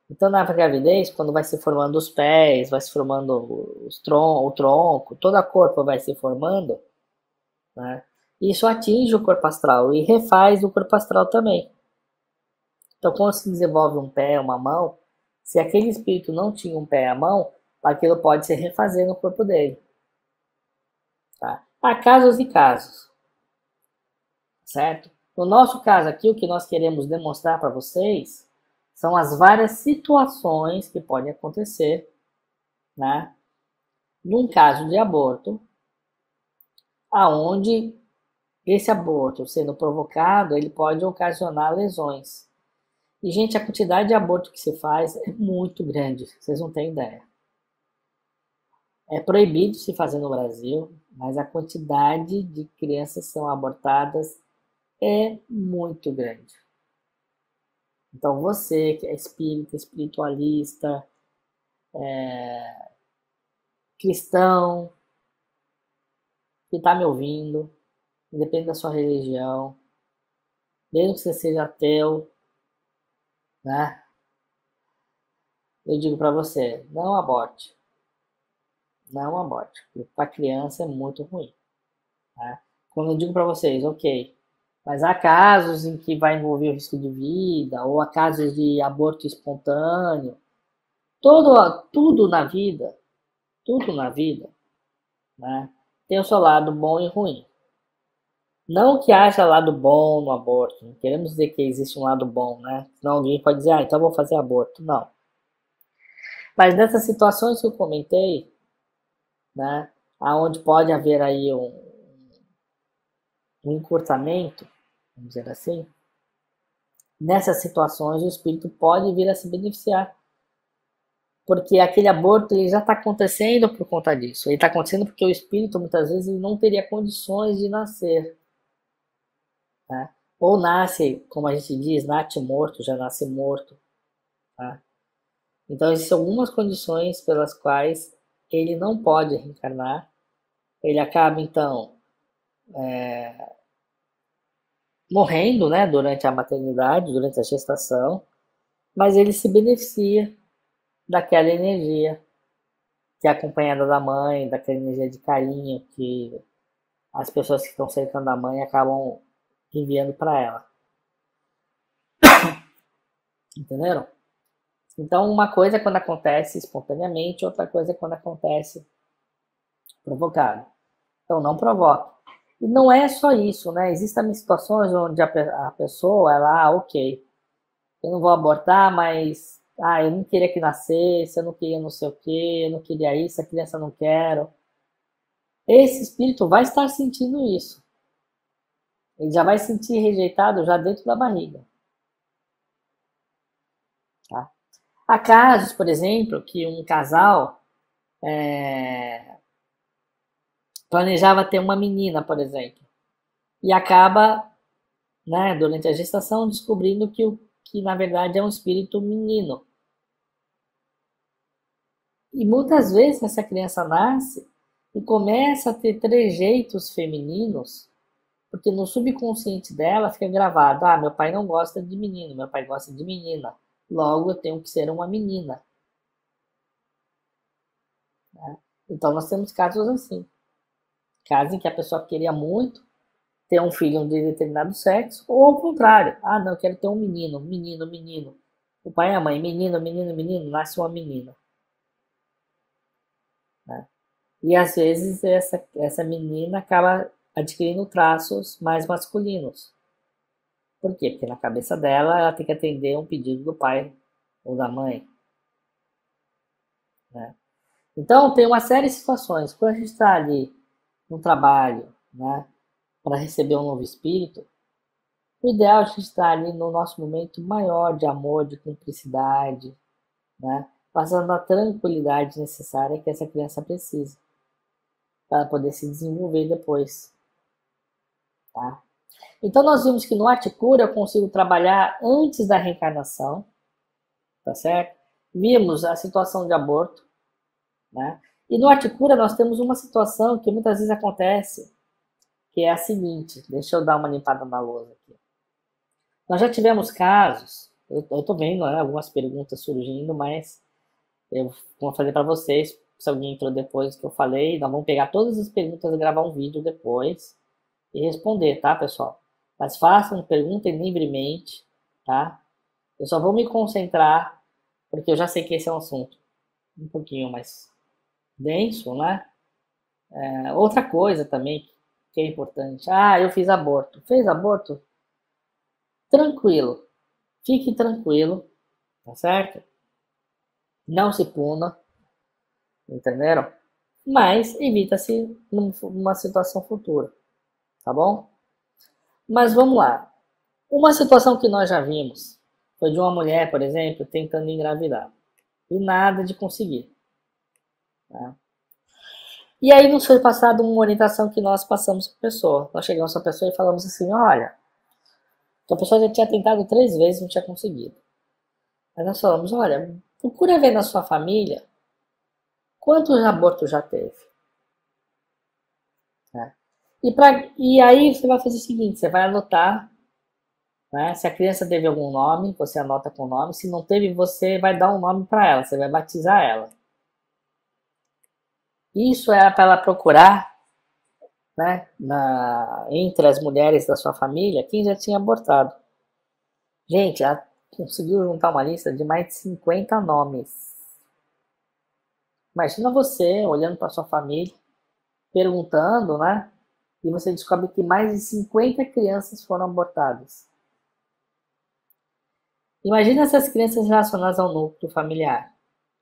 Então, na gravidez, quando vai se formando os pés, vai se formando o tronco, todo o corpo vai se formando, né? Isso atinge o corpo astral e refaz o corpo astral também. Então, quando se desenvolve um pé, uma mão, se aquele espírito não tinha um pé e a mão, aquilo pode se refazer no corpo dele. Tá? Há casos e casos, certo? No nosso caso aqui, o que nós queremos demonstrar para vocês são as várias situações que podem acontecer, né? Num caso de aborto, aonde esse aborto sendo provocado, ele pode ocasionar lesões. E, gente, a quantidade de aborto que se faz é muito grande, vocês não têm ideia. É proibido se fazer no Brasil, mas a quantidade de crianças que são abortadas é muito grande. Então você que é espírita, espiritualista, cristão, que está me ouvindo, independente da sua religião, mesmo que você seja ateu, né? Eu digo para você, não aborte. Não aborte. Para criança é muito ruim, né? Quando eu digo para vocês, ok, mas há casos em que vai envolver o risco de vida, ou há casos de aborto espontâneo, tudo na vida, né, tem o seu lado bom e ruim. Não que haja lado bom no aborto, não queremos dizer que existe um lado bom, né? Senão alguém pode dizer, então vou fazer aborto. Não. Mas nessas situações que eu comentei, né, aonde pode haver aí um encurtamento, vamos dizer assim, nessas situações o espírito pode vir a se beneficiar. Porque aquele aborto ele já está acontecendo por conta disso. Ele está acontecendo porque o espírito muitas vezes ele não teria condições de nascer. né? Ou nasce, como a gente diz, nasce morto, já nasce morto, tá? Então existem algumas condições pelas quais ele não pode reencarnar. Ele acaba então morrendo, né, durante a maternidade, durante a gestação, mas ele se beneficia daquela energia que é acompanhada da mãe, daquela energia de carinho que as pessoas que estão cercando a mãe acabam enviando para ela. Entenderam? Então, uma coisa é quando acontece espontaneamente, outra coisa é quando acontece provocado. Então, não provoque. E não é só isso, né? Existem situações onde a pessoa, ela, ok, eu não vou abortar, mas, eu não queria que nascesse, eu não queria não sei o quê, eu não queria isso, a criança não quero. Esse espírito vai estar sentindo isso. Ele já vai sentir rejeitado já dentro da barriga. Tá? Há casos, por exemplo, que um casal planejava ter uma menina, por exemplo, e acaba, né, durante a gestação, descobrindo que na verdade é um espírito menino. E muitas vezes essa criança nasce e começa a ter trejeitos femininos, porque no subconsciente dela fica gravado: meu pai não gosta de menino, meu pai gosta de menina, logo eu tenho que ser uma menina. Né? Então nós temos casos assim, casos em que a pessoa queria muito ter um filho de determinado sexo, ou ao contrário, não, eu quero ter um menino, menino, menino. O pai e a mãe, menino, menino, menino, nasce uma menina. Né? E às vezes essa menina acaba adquirindo traços mais masculinos. Por quê? Porque na cabeça dela ela tem que atender um pedido do pai ou da mãe. Né? Então tem uma série de situações. Quando a gente está ali no trabalho, né, para receber um novo espírito, o ideal é a gente estar ali no nosso momento maior de amor, de cumplicidade, né, passando a tranquilidade necessária que essa criança precisa para poder se desenvolver depois. Tá? Então nós vimos que no Aticura eu consigo trabalhar antes da reencarnação, tá certo? Vimos a situação de aborto, né? E no Aticura nós temos uma situação que muitas vezes acontece, que é a seguinte, deixa eu dar uma limpada na lousa aqui. Nós já tivemos casos, eu tô vendo, né, algumas perguntas surgindo, mas eu vou fazer para vocês, se alguém entrou depois que eu falei, nós vamos pegar todas as perguntas e gravar um vídeo depois e responder, tá, pessoal? Mas façam, perguntem livremente, tá? Eu só vou me concentrar, porque eu já sei que esse é um assunto um pouquinho mais denso, né? Outra coisa também que é importante. Eu fiz aborto. Fez aborto? Tranquilo. Fique tranquilo, tá certo? Não se puna, entenderam? Mas evita-se numa situação futura, tá bom? Mas vamos lá. Uma situação que nós já vimos foi de uma mulher, por exemplo, tentando engravidar. E nada de conseguir. Tá? E aí nos foi passada uma orientação que nós passamos para a pessoa. Nós chegamos a pessoa e falamos assim, olha, a pessoa já tinha tentado 3 vezes e não tinha conseguido. Aí nós falamos, olha, procura ver na sua família quantos abortos já teve. Né? E aí você vai fazer o seguinte, você vai anotar, né? Se a criança teve algum nome, você anota com o nome. Se não teve, você vai dar um nome para ela, você vai batizar ela. Isso é para ela procurar, né, entre as mulheres da sua família, quem já tinha abortado. Gente, ela conseguiu juntar uma lista de mais de 50 nomes. Imagina você olhando para sua família, perguntando, né? E você descobre que mais de 50 crianças foram abortadas. Imagina essas crianças relacionadas ao núcleo familiar,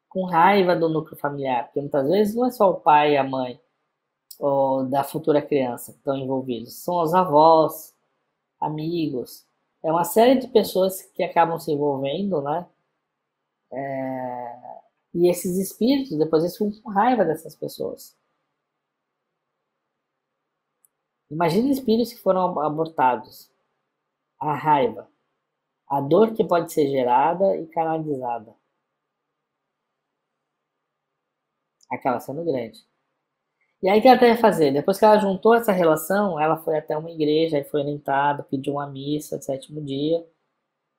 com raiva do núcleo familiar, porque muitas vezes não é só o pai e a mãe ou da futura criança que estão envolvidos, são os avós, amigos, é uma série de pessoas que acabam se envolvendo, né? E esses espíritos, depois eles ficam com raiva dessas pessoas. Imagina espíritos que foram abortados. a raiva, a dor que pode ser gerada e canalizada. Acaba sendo grande. E aí o que ela teve que fazer? Depois que ela juntou essa relação, ela foi até uma igreja, aí foi orientada, pediu uma missa de sétimo dia,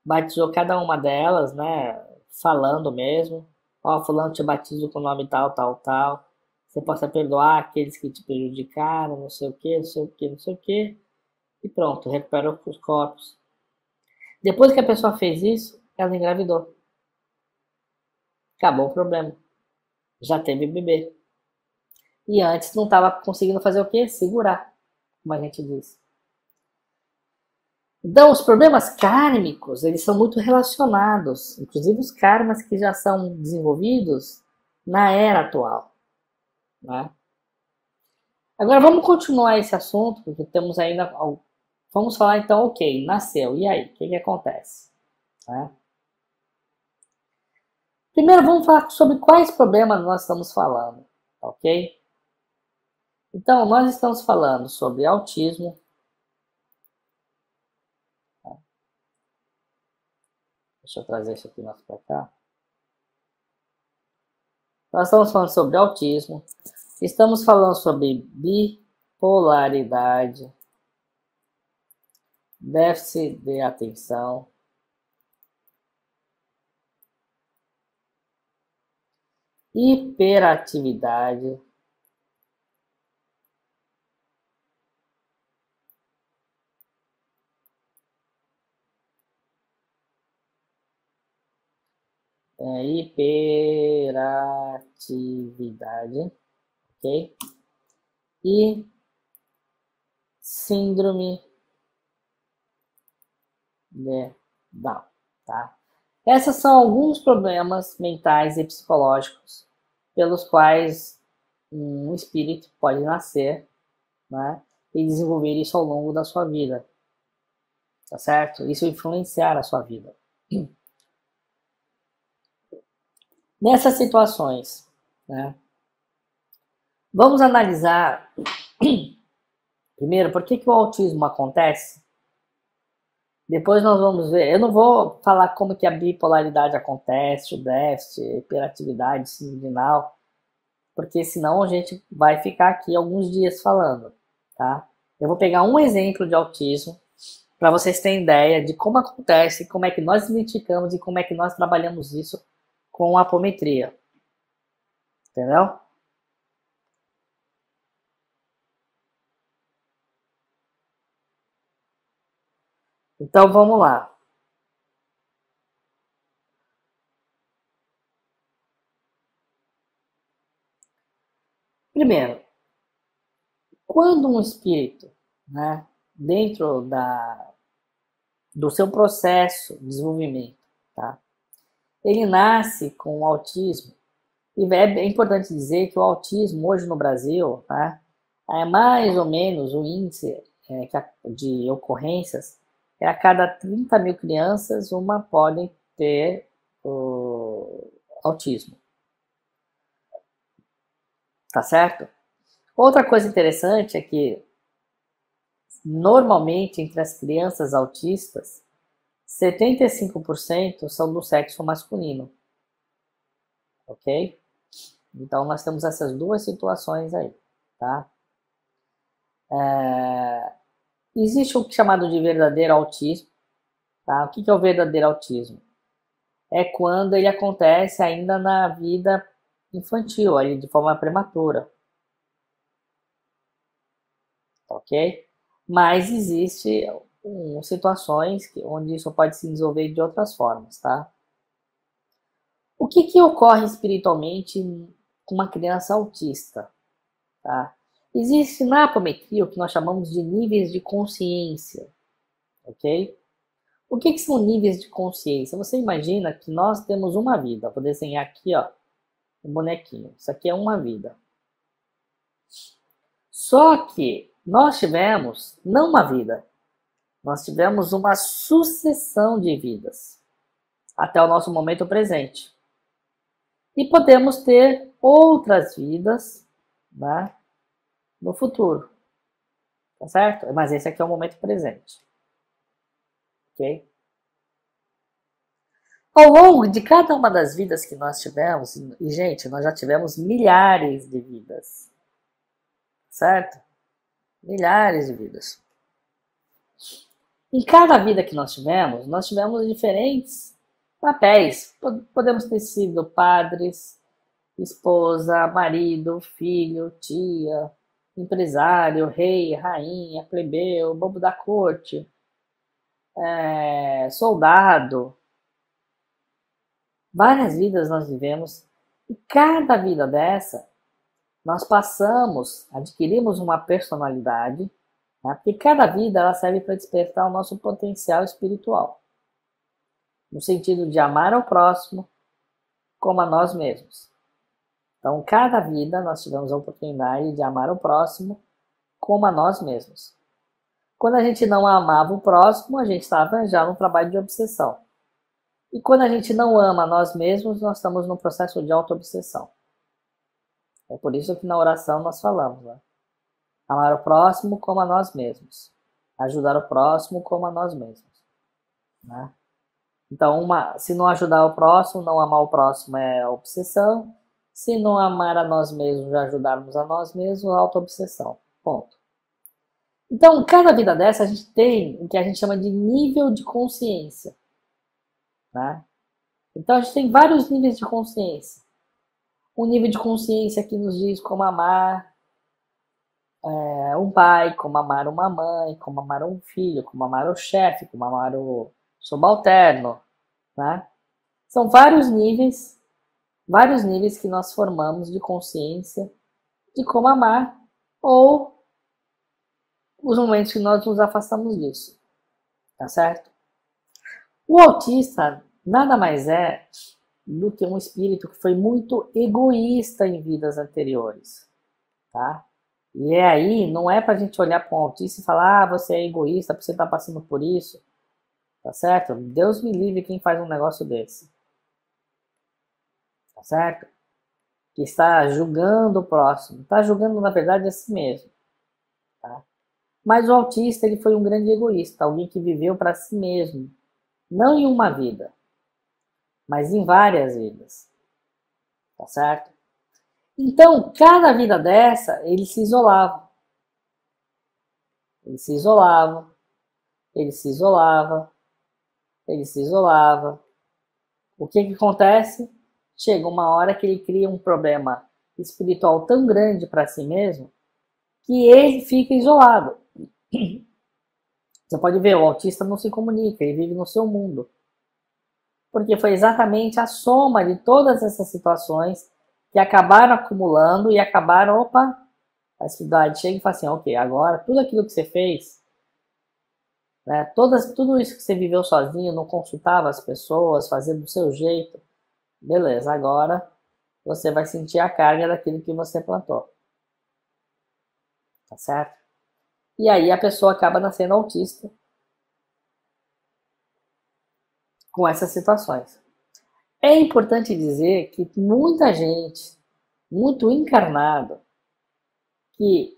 batizou cada uma delas, né? Falando mesmo. Ó, fulano te batizo com o nome tal, tal, tal. Você possa perdoar aqueles que te prejudicaram, não sei o que, não sei o que, não sei o que. E pronto, recupera os corpos. Depois que a pessoa fez isso, ela engravidou. Acabou o problema. Já teve bebê. E antes não estava conseguindo fazer o quê? Segurar, como a gente diz. Então, os problemas kármicos, eles são muito relacionados, inclusive os karmas que já são desenvolvidos na era atual. Né? Agora, vamos continuar esse assunto, porque temos ainda... Vamos falar então, ok, nasceu, e aí? O que acontece? Né? Primeiro, vamos falar sobre quais problemas nós estamos falando, ok? Então, nós estamos falando sobre autismo. Deixa eu trazer isso aqui mais para cá. Nós estamos falando sobre autismo. Estamos falando sobre bipolaridade, déficit de atenção, hiperatividade, hiperatividade, ok? E síndrome de Down, tá? Esses são alguns problemas mentais e psicológicos pelos quais um espírito pode nascer, né? E desenvolver isso ao longo da sua vida, tá certo? Isso influenciar a sua vida. Nessas situações, né? Vamos analisar primeiro por que o autismo acontece. Depois nós vamos ver. Eu não vou falar como que a bipolaridade acontece, o déficit, a hiperatividade sinal, porque senão a gente vai ficar aqui alguns dias falando, tá? Eu vou pegar um exemplo de autismo para vocês terem ideia de como acontece, como é que nós identificamos e como é que nós trabalhamos isso com a apometria. Entendeu? Então vamos lá. Primeiro, quando um espírito, né, dentro do seu processo de desenvolvimento, tá, ele nasce com o autismo, e é importante dizer que o autismo hoje no Brasil, tá, é mais ou menos o índice de ocorrências, é a cada 30 mil crianças, uma podem ter o autismo. Tá certo? Outra coisa interessante é que, normalmente, entre as crianças autistas, 75% são do sexo masculino. Ok? Então, nós temos essas duas situações aí, tá? Existe o chamado de verdadeiro autismo, tá? O que é o verdadeiro autismo? É quando ele acontece ainda na vida infantil, aí de forma prematura, ok? Mas existe situações onde isso pode se desenvolver de outras formas, tá? O que ocorre espiritualmente com uma criança autista? Tá? Existe na apometria o que nós chamamos de níveis de consciência, ok? O que são níveis de consciência? Você imagina que nós temos uma vida. Vou desenhar aqui, ó, um bonequinho. Isso aqui é uma vida. Só que nós tivemos não uma vida, nós tivemos uma sucessão de vidas até o nosso momento presente. E podemos ter outras vidas, né, no futuro. Tá certo? Mas esse aqui é o momento presente. ok? Ao longo de cada uma das vidas que nós tivemos, e gente, nós já tivemos milhares de vidas, certo? Milhares de vidas. Em cada vida que nós tivemos diferentes papéis. Podemos ter sido padres, esposa, marido, filho, tia, empresário, rei, rainha, plebeu, bobo da corte, soldado. Várias vidas nós vivemos e cada vida dessa nós adquirimos uma personalidade, né? Porque cada vida ela serve para despertar o nosso potencial espiritual, no sentido de amar ao próximo como a nós mesmos. Então, cada vida nós tivemos a oportunidade de amar o próximo como a nós mesmos. Quando a gente não amava o próximo, a gente estava já no trabalho de obsessão. E quando a gente não ama nós mesmos, nós estamos no processo de auto-obsessão. É por isso que na oração nós falamos, né? Amar o próximo como a nós mesmos. Ajudar o próximo como a nós mesmos. Né? Então, se não ajudar o próximo, não amar o próximo é obsessão. Se não amar a nós mesmos e ajudarmos a nós mesmos, auto-obsessão. Ponto. Então, cada vida dessa a gente tem o que a gente chama de nível de consciência. Né? Então, a gente tem vários níveis de consciência. Um nível de consciência que nos diz como amar um pai, como amar uma mãe, como amar um filho, como amar o chefe, como amar o subalterno. Né? São vários níveis que nós formamos de consciência de como amar ou os momentos que nós nos afastamos disso. Tá certo? O autista nada mais é do que um espírito que foi muito egoísta em vidas anteriores, tá? E aí, não é pra gente olhar para um autista e falar, você é egoísta, porque você tá passando por isso, tá certo? Deus me livre quem faz um negócio desse, tá certo? Que está julgando o próximo, está julgando na verdade a si mesmo, tá? Mas o autista, ele foi um grande egoísta, alguém que viveu para si mesmo, não em uma vida, mas em várias vidas, tá certo? Então, cada vida dessa, ele se isolava. Ele se isolava, ele se isolava, ele se isolava. O que acontece? Chega uma hora que ele cria um problema espiritual tão grande para si mesmo que ele fica isolado. Você pode ver, o autista não se comunica, ele vive no seu mundo. Porque foi exatamente a soma de todas essas situações que acabaram acumulando e acabaram, a espiritualidade chega e fala assim, ok, agora tudo aquilo que você fez, né, tudo isso que você viveu sozinho, não consultava as pessoas, fazendo do seu jeito, beleza, agora você vai sentir a carga daquilo que você plantou. Tá certo? E aí a pessoa acaba nascendo autista com essas situações. É importante dizer que muita gente, muito encarnado, que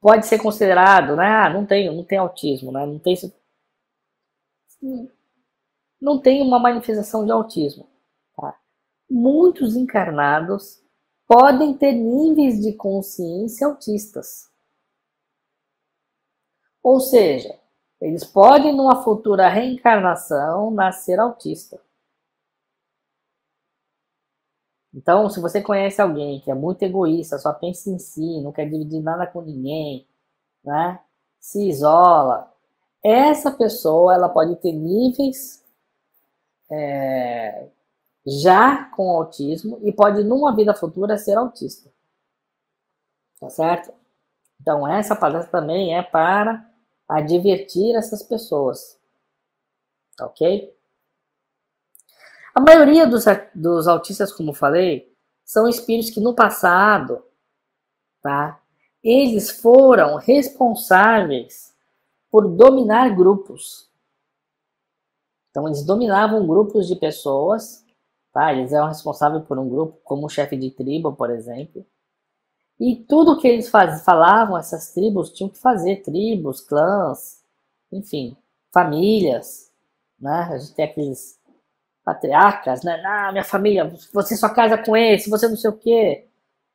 pode ser considerado, né, não tem autismo, né, não tem uma manifestação de autismo. Tá? Muitos encarnados podem ter níveis de consciência autistas. Ou seja, eles podem, numa futura reencarnação, nascer autista. Então, se você conhece alguém que é muito egoísta, só pensa em si, não quer dividir nada com ninguém, né? Se isola, essa pessoa ela pode ter níveis já com autismo e pode, numa vida futura, ser autista. Tá certo? Então, essa palestra também é para advertir essas pessoas. Ok? A maioria dos autistas, como falei, são espíritos que no passado, tá? Eles foram responsáveis por dominar grupos. Então, eles dominavam grupos de pessoas, tá? Eles eram responsáveis por um grupo, como o chefe de tribo, por exemplo. E tudo que eles falavam, essas tribos tinham que fazer, tribos, clãs, enfim, famílias. né? A gente tem aqueles patriarcas, né? Ah, minha família, você só casa com esse, você não sei o quê.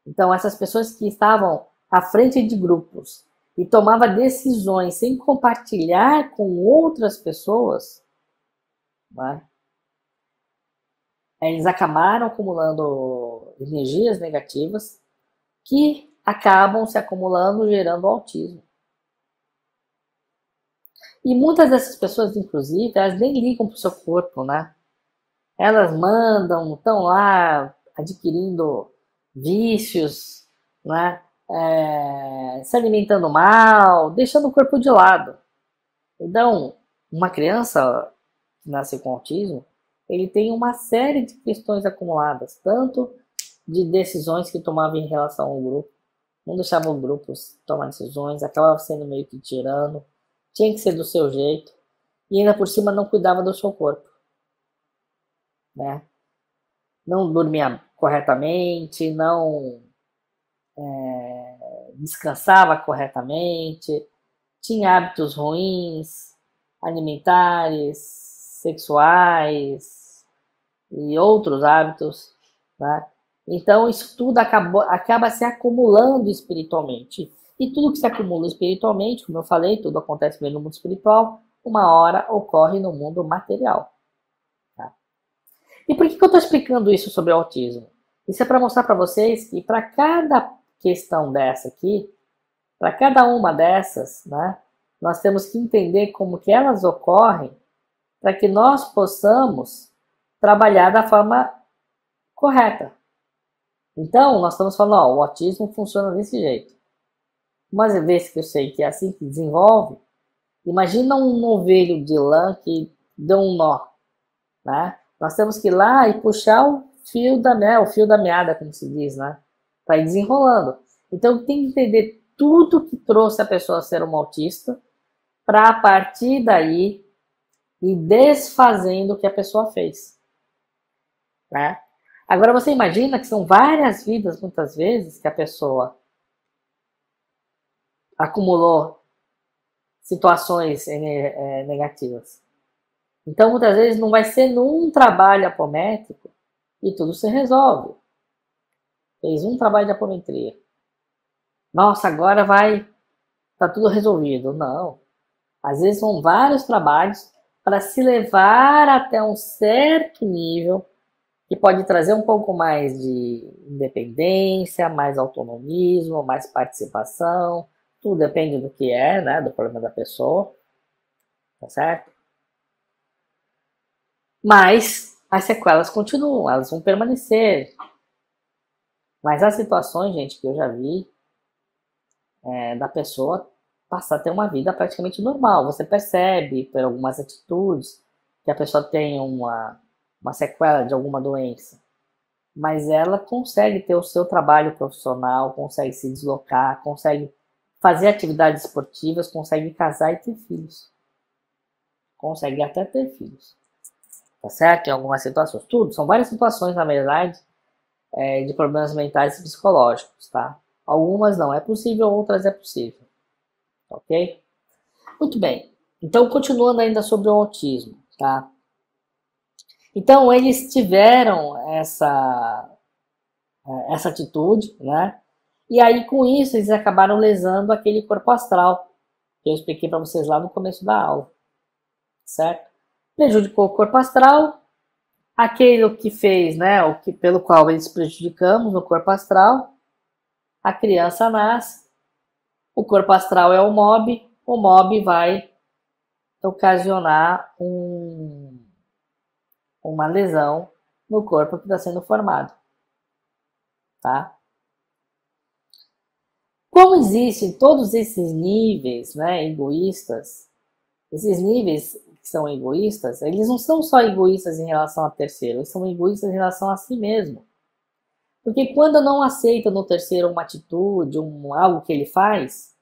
Então, essas pessoas que estavam à frente de grupos e tomavam decisões sem compartilhar com outras pessoas, né? Eles acabaram acumulando energias negativas que acabam se acumulando, gerando autismo. E muitas dessas pessoas, inclusive, elas nem ligam para o seu corpo, né? Elas mandam, estão lá adquirindo vícios, né? Se alimentando mal, deixando o corpo de lado. Então, uma criança que nasce com autismo, ele tem uma série de questões acumuladas, tanto de decisões que tomava em relação ao grupo, não deixava o grupo tomar decisões, acabava sendo meio que tirano, tinha que ser do seu jeito, e ainda por cima não cuidava do seu corpo, né? Não dormia corretamente, não descansava corretamente, tinha hábitos ruins, alimentares, sexuais e outros hábitos, né? Então isso tudo acaba se acumulando espiritualmente. E tudo que se acumula espiritualmente, como eu falei, tudo acontece primeiro no mundo espiritual, uma hora ocorre no mundo material. Tá? E por que eu estou explicando isso sobre o autismo? Isso é para mostrar para vocês que para cada questão dessa aqui, para cada uma dessas, né, nós temos que entender como que elas ocorrem para que nós possamos trabalhar da forma correta. Então, nós estamos falando, ó, o autismo funciona desse jeito. Uma vez que eu sei que é assim que desenvolve, imagina um novelho de lã que deu um nó, né? Nós temos que ir lá e puxar o fio da meada, como se diz, né? Para ir desenrolando. Então, tem que entender tudo que trouxe a pessoa a ser uma autista, para a partir daí ir desfazendo o que a pessoa fez, né? Agora você imagina que são várias vidas, muitas vezes, que a pessoa acumulou situações negativas. Então, muitas vezes, não vai ser num trabalho apométrico e tudo se resolve. Fez um trabalho de apometria. Nossa, agora tá tudo resolvido. Não. Às vezes são vários trabalhos para se levar até um certo nível que pode trazer um pouco mais de independência, mais autonomismo, mais participação. Tudo depende do que é, né, do problema da pessoa, tá certo? Mas as sequelas continuam, elas vão permanecer. Mas há situações, gente, que eu já vi da pessoa passar a ter uma vida praticamente normal. Você percebe por algumas atitudes que a pessoa tem uma sequela de alguma doença. Mas ela consegue ter o seu trabalho profissional, consegue se deslocar, consegue fazer atividades esportivas, consegue casar e ter filhos. Consegue até ter filhos. Tá certo? Em algumas situações. Tudo, são várias situações, na verdade, de problemas mentais e psicológicos, tá? Algumas não é possível, outras é possível. Ok? Muito bem. Então, continuando ainda sobre o autismo, tá? Então, eles tiveram essa atitude, né? E aí, com isso, eles acabaram lesando aquele corpo astral que eu expliquei para vocês lá no começo da aula, certo? Prejudicou o corpo astral, aquele que fez, né? O que pelo qual eles prejudicamos no corpo astral, a criança nasce, o corpo astral é o mob vai ocasionar uma lesão no corpo que está sendo formado, tá? Como existem todos esses níveis, né, egoístas, esses níveis que são egoístas, eles não são só egoístas em relação a terceiro, eles são egoístas em relação a si mesmo. Porque quando eu não aceito no terceiro uma atitude, algo que ele faz,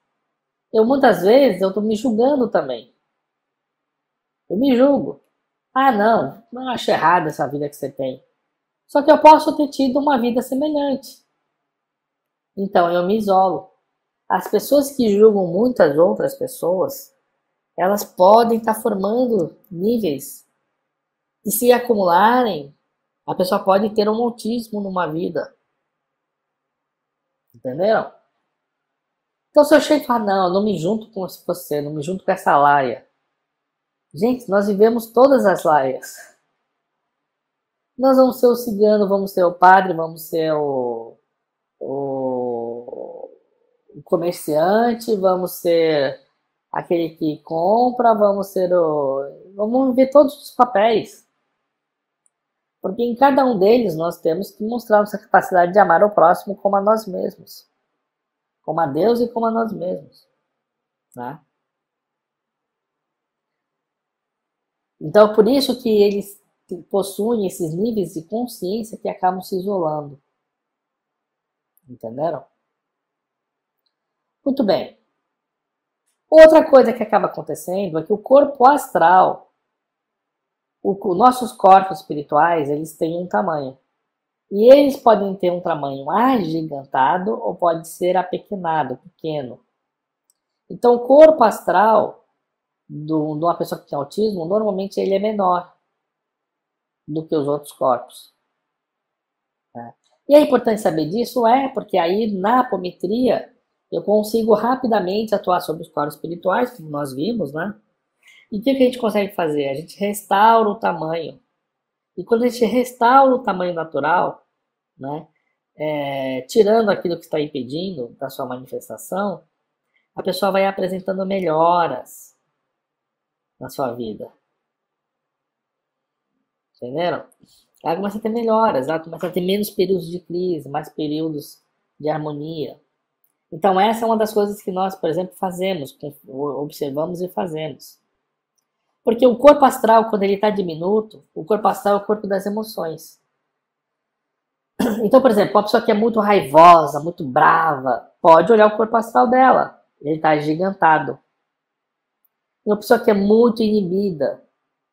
eu muitas vezes eu estou me julgando também. Eu me julgo. Ah, não acho errado essa vida que você tem. Só que eu posso ter tido uma vida semelhante. Então eu me isolo. As pessoas que julgam muitas outras pessoas, elas podem estar formando níveis E se acumularem, a pessoa pode ter um autismo numa vida. Entenderam? Então se eu chego e falo, não me junto com você, não me junto com essa laia. Gente, nós vivemos todas as laias. Nós vamos ser o cigano, vamos ser o padre, vamos ser o comerciante, vamos ser aquele que compra, vamos ser vamos ver todos os papéis. Porque em cada um deles nós temos que mostrar nossa capacidade de amar o próximo como a nós mesmos. Como a Deus e como a nós mesmos. Né? Então, por isso que eles possuem esses níveis de consciência que acabam se isolando. Entenderam? Muito bem. Outra coisa que acaba acontecendo é que o corpo astral, nossos corpos espirituais, eles têm um tamanho. E eles podem ter um tamanho agigantado ou pode ser apequenado, pequeno. Então, o corpo astral de uma pessoa que tem autismo, normalmente ele é menor do que os outros corpos. Né? E é importante saber disso, porque aí na apometria eu consigo rapidamente atuar sobre os corpos espirituais, como nós vimos, né? E o que a gente consegue fazer? A gente restaura o tamanho. E quando a gente restaura o tamanho natural, né? Tirando aquilo que está impedindo da sua manifestação, a pessoa vai apresentando melhoras na sua vida. Entenderam? Ela começa a ter melhoras, ela começa a ter menos períodos de crise, mais períodos de harmonia. Então essa é uma das coisas que nós, por exemplo, fazemos, observamos e fazemos. Porque o corpo astral, quando ele está diminuto, o corpo astral é o corpo das emoções. Então, por exemplo, uma pessoa que é muito raivosa, muito brava, pode olhar o corpo astral dela. Ele está agigantado. Uma pessoa que é muito inibida,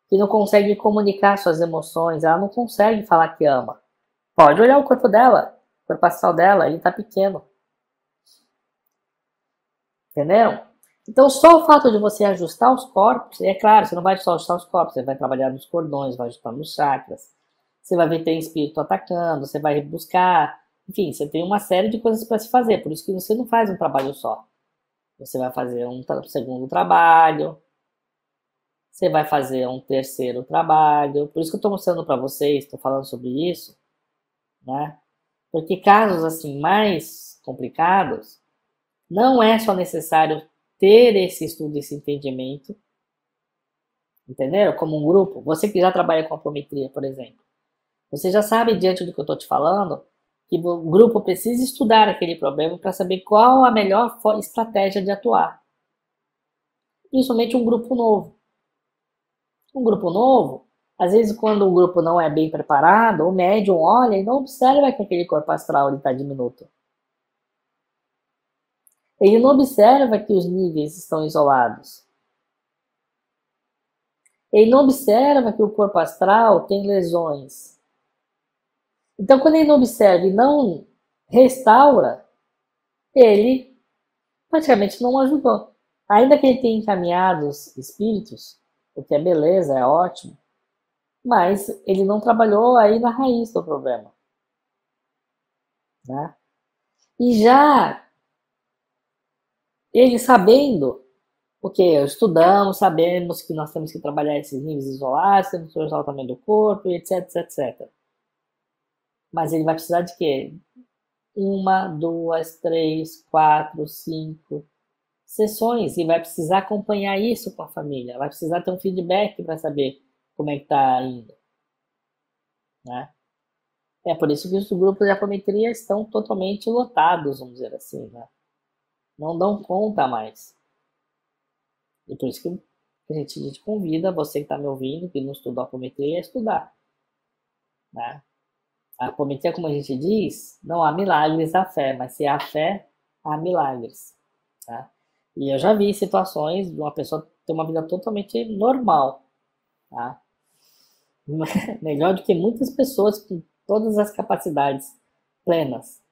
que não consegue comunicar suas emoções, ela não consegue falar que ama. Pode olhar o corpo dela, o corpo astral dela, ele está pequeno. Entenderam? Então, só o fato de você ajustar os corpos, é claro, você não vai só ajustar os corpos, você vai trabalhar nos cordões, vai ajustar nos chakras, você vai ver que tem espírito atacando, você vai buscar, enfim, você tem uma série de coisas para se fazer, por isso que você não faz um trabalho só. Você vai fazer um segundo trabalho, você vai fazer um terceiro trabalho, por isso que eu estou mostrando para vocês, estou falando sobre isso, né? Porque casos assim mais complicados, não é só necessário ter esse estudo, esse entendimento, entenderam? Como um grupo, você que já trabalha com apometria, por exemplo, você já sabe, diante do que eu estou te falando, que o grupo precisa estudar aquele problema para saber qual a melhor estratégia de atuar. Principalmente um grupo novo. Um grupo novo, às vezes quando o grupo não é bem preparado, o médium olha e não observa que aquele corpo astral está diminuto. Ele não observa que os níveis estão isolados. Ele não observa que o corpo astral tem lesões. Então, quando ele não observa e não restaura, ele praticamente não ajudou. Ainda que ele tenha encaminhado os espíritos, o que é beleza, é ótimo, mas ele não trabalhou aí na raiz do problema. Né? E já ele sabendo, porque estudamos, sabemos que nós temos que trabalhar esses níveis isolados, temos que usar o tamanho do corpo, etc, etc, etc. Mas ele vai precisar de quê? 1, 2, 3, 4, 5 sessões e vai precisar acompanhar isso com a família. Vai precisar ter um feedback para saber como é que está indo. Né? É por isso que os grupos de apometria estão totalmente lotados, vamos dizer assim. Né? Não dão conta mais. E por isso que a gente convida você que está me ouvindo, que não estudou apometria, a estudar. Né? A apometria, como a gente diz, não há milagres na fé, mas se há fé, há milagres. Tá? E eu já vi situações de uma pessoa ter uma vida totalmente normal. Tá? Melhor do que muitas pessoas com todas as capacidades plenas.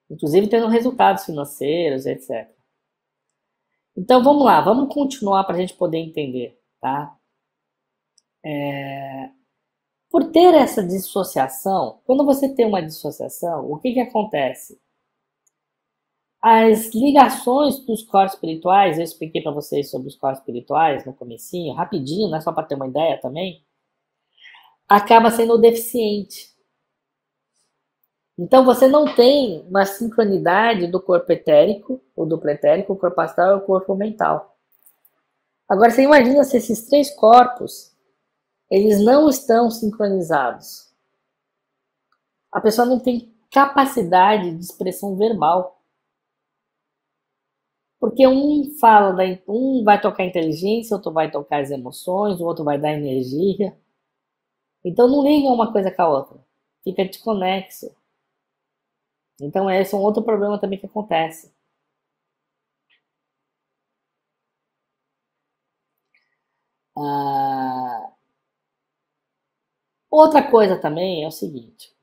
Inclusive tendo resultados financeiros, etc. Então vamos lá, vamos continuar para a gente poder entender. Tá? Por ter essa dissociação, quando você tem uma dissociação, o que acontece? As ligações dos corpos espirituais, eu expliquei para vocês sobre os corpos espirituais no comecinho, rapidinho, né, só para ter uma ideia também, acaba sendo deficiente. Então você não tem uma sincronidade do corpo etérico, o duplo etérico, o corpo astral e o corpo mental. Agora você imagina se esses três corpos, eles não estão sincronizados. A pessoa não tem capacidade de expressão verbal. Porque um vai tocar inteligência, outro vai tocar as emoções, o outro vai dar energia. Então não ligam uma coisa com a outra. Fica desconexo. Então esse é um outro problema também que acontece. Outra coisa também é o seguinte.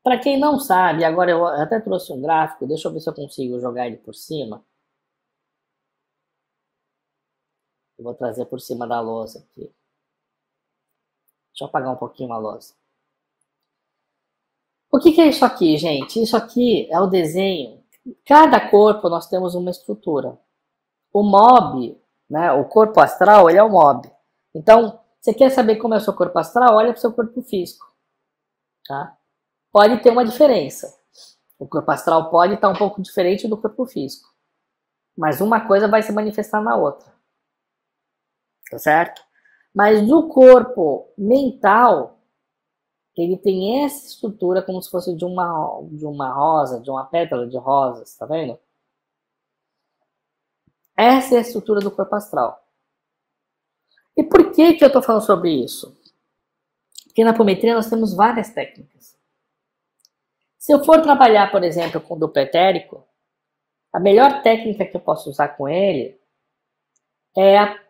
Para quem não sabe, agora eu até trouxe um gráfico, deixa eu ver se eu consigo jogar ele por cima. Eu vou trazer por cima da lousa aqui. Deixa eu apagar um pouquinho a lousa. O que é isso aqui, gente? Isso aqui é o desenho. Cada corpo nós temos uma estrutura. O MOB, né, o corpo astral, ele é o MOB. Então, você quer saber como é o seu corpo astral? Olha para o seu corpo físico. Tá? Pode ter uma diferença. O corpo astral pode estar um pouco diferente do corpo físico. Mas uma coisa vai se manifestar na outra. Tá certo? Mas no corpo mental, ele tem essa estrutura como se fosse de uma rosa, de uma pétala de rosas, tá vendo? Essa é a estrutura do corpo astral. E por que eu estou falando sobre isso? Porque na apometria nós temos várias técnicas. Se eu for trabalhar, por exemplo, com duplo etérico, a melhor técnica que eu posso usar com ele é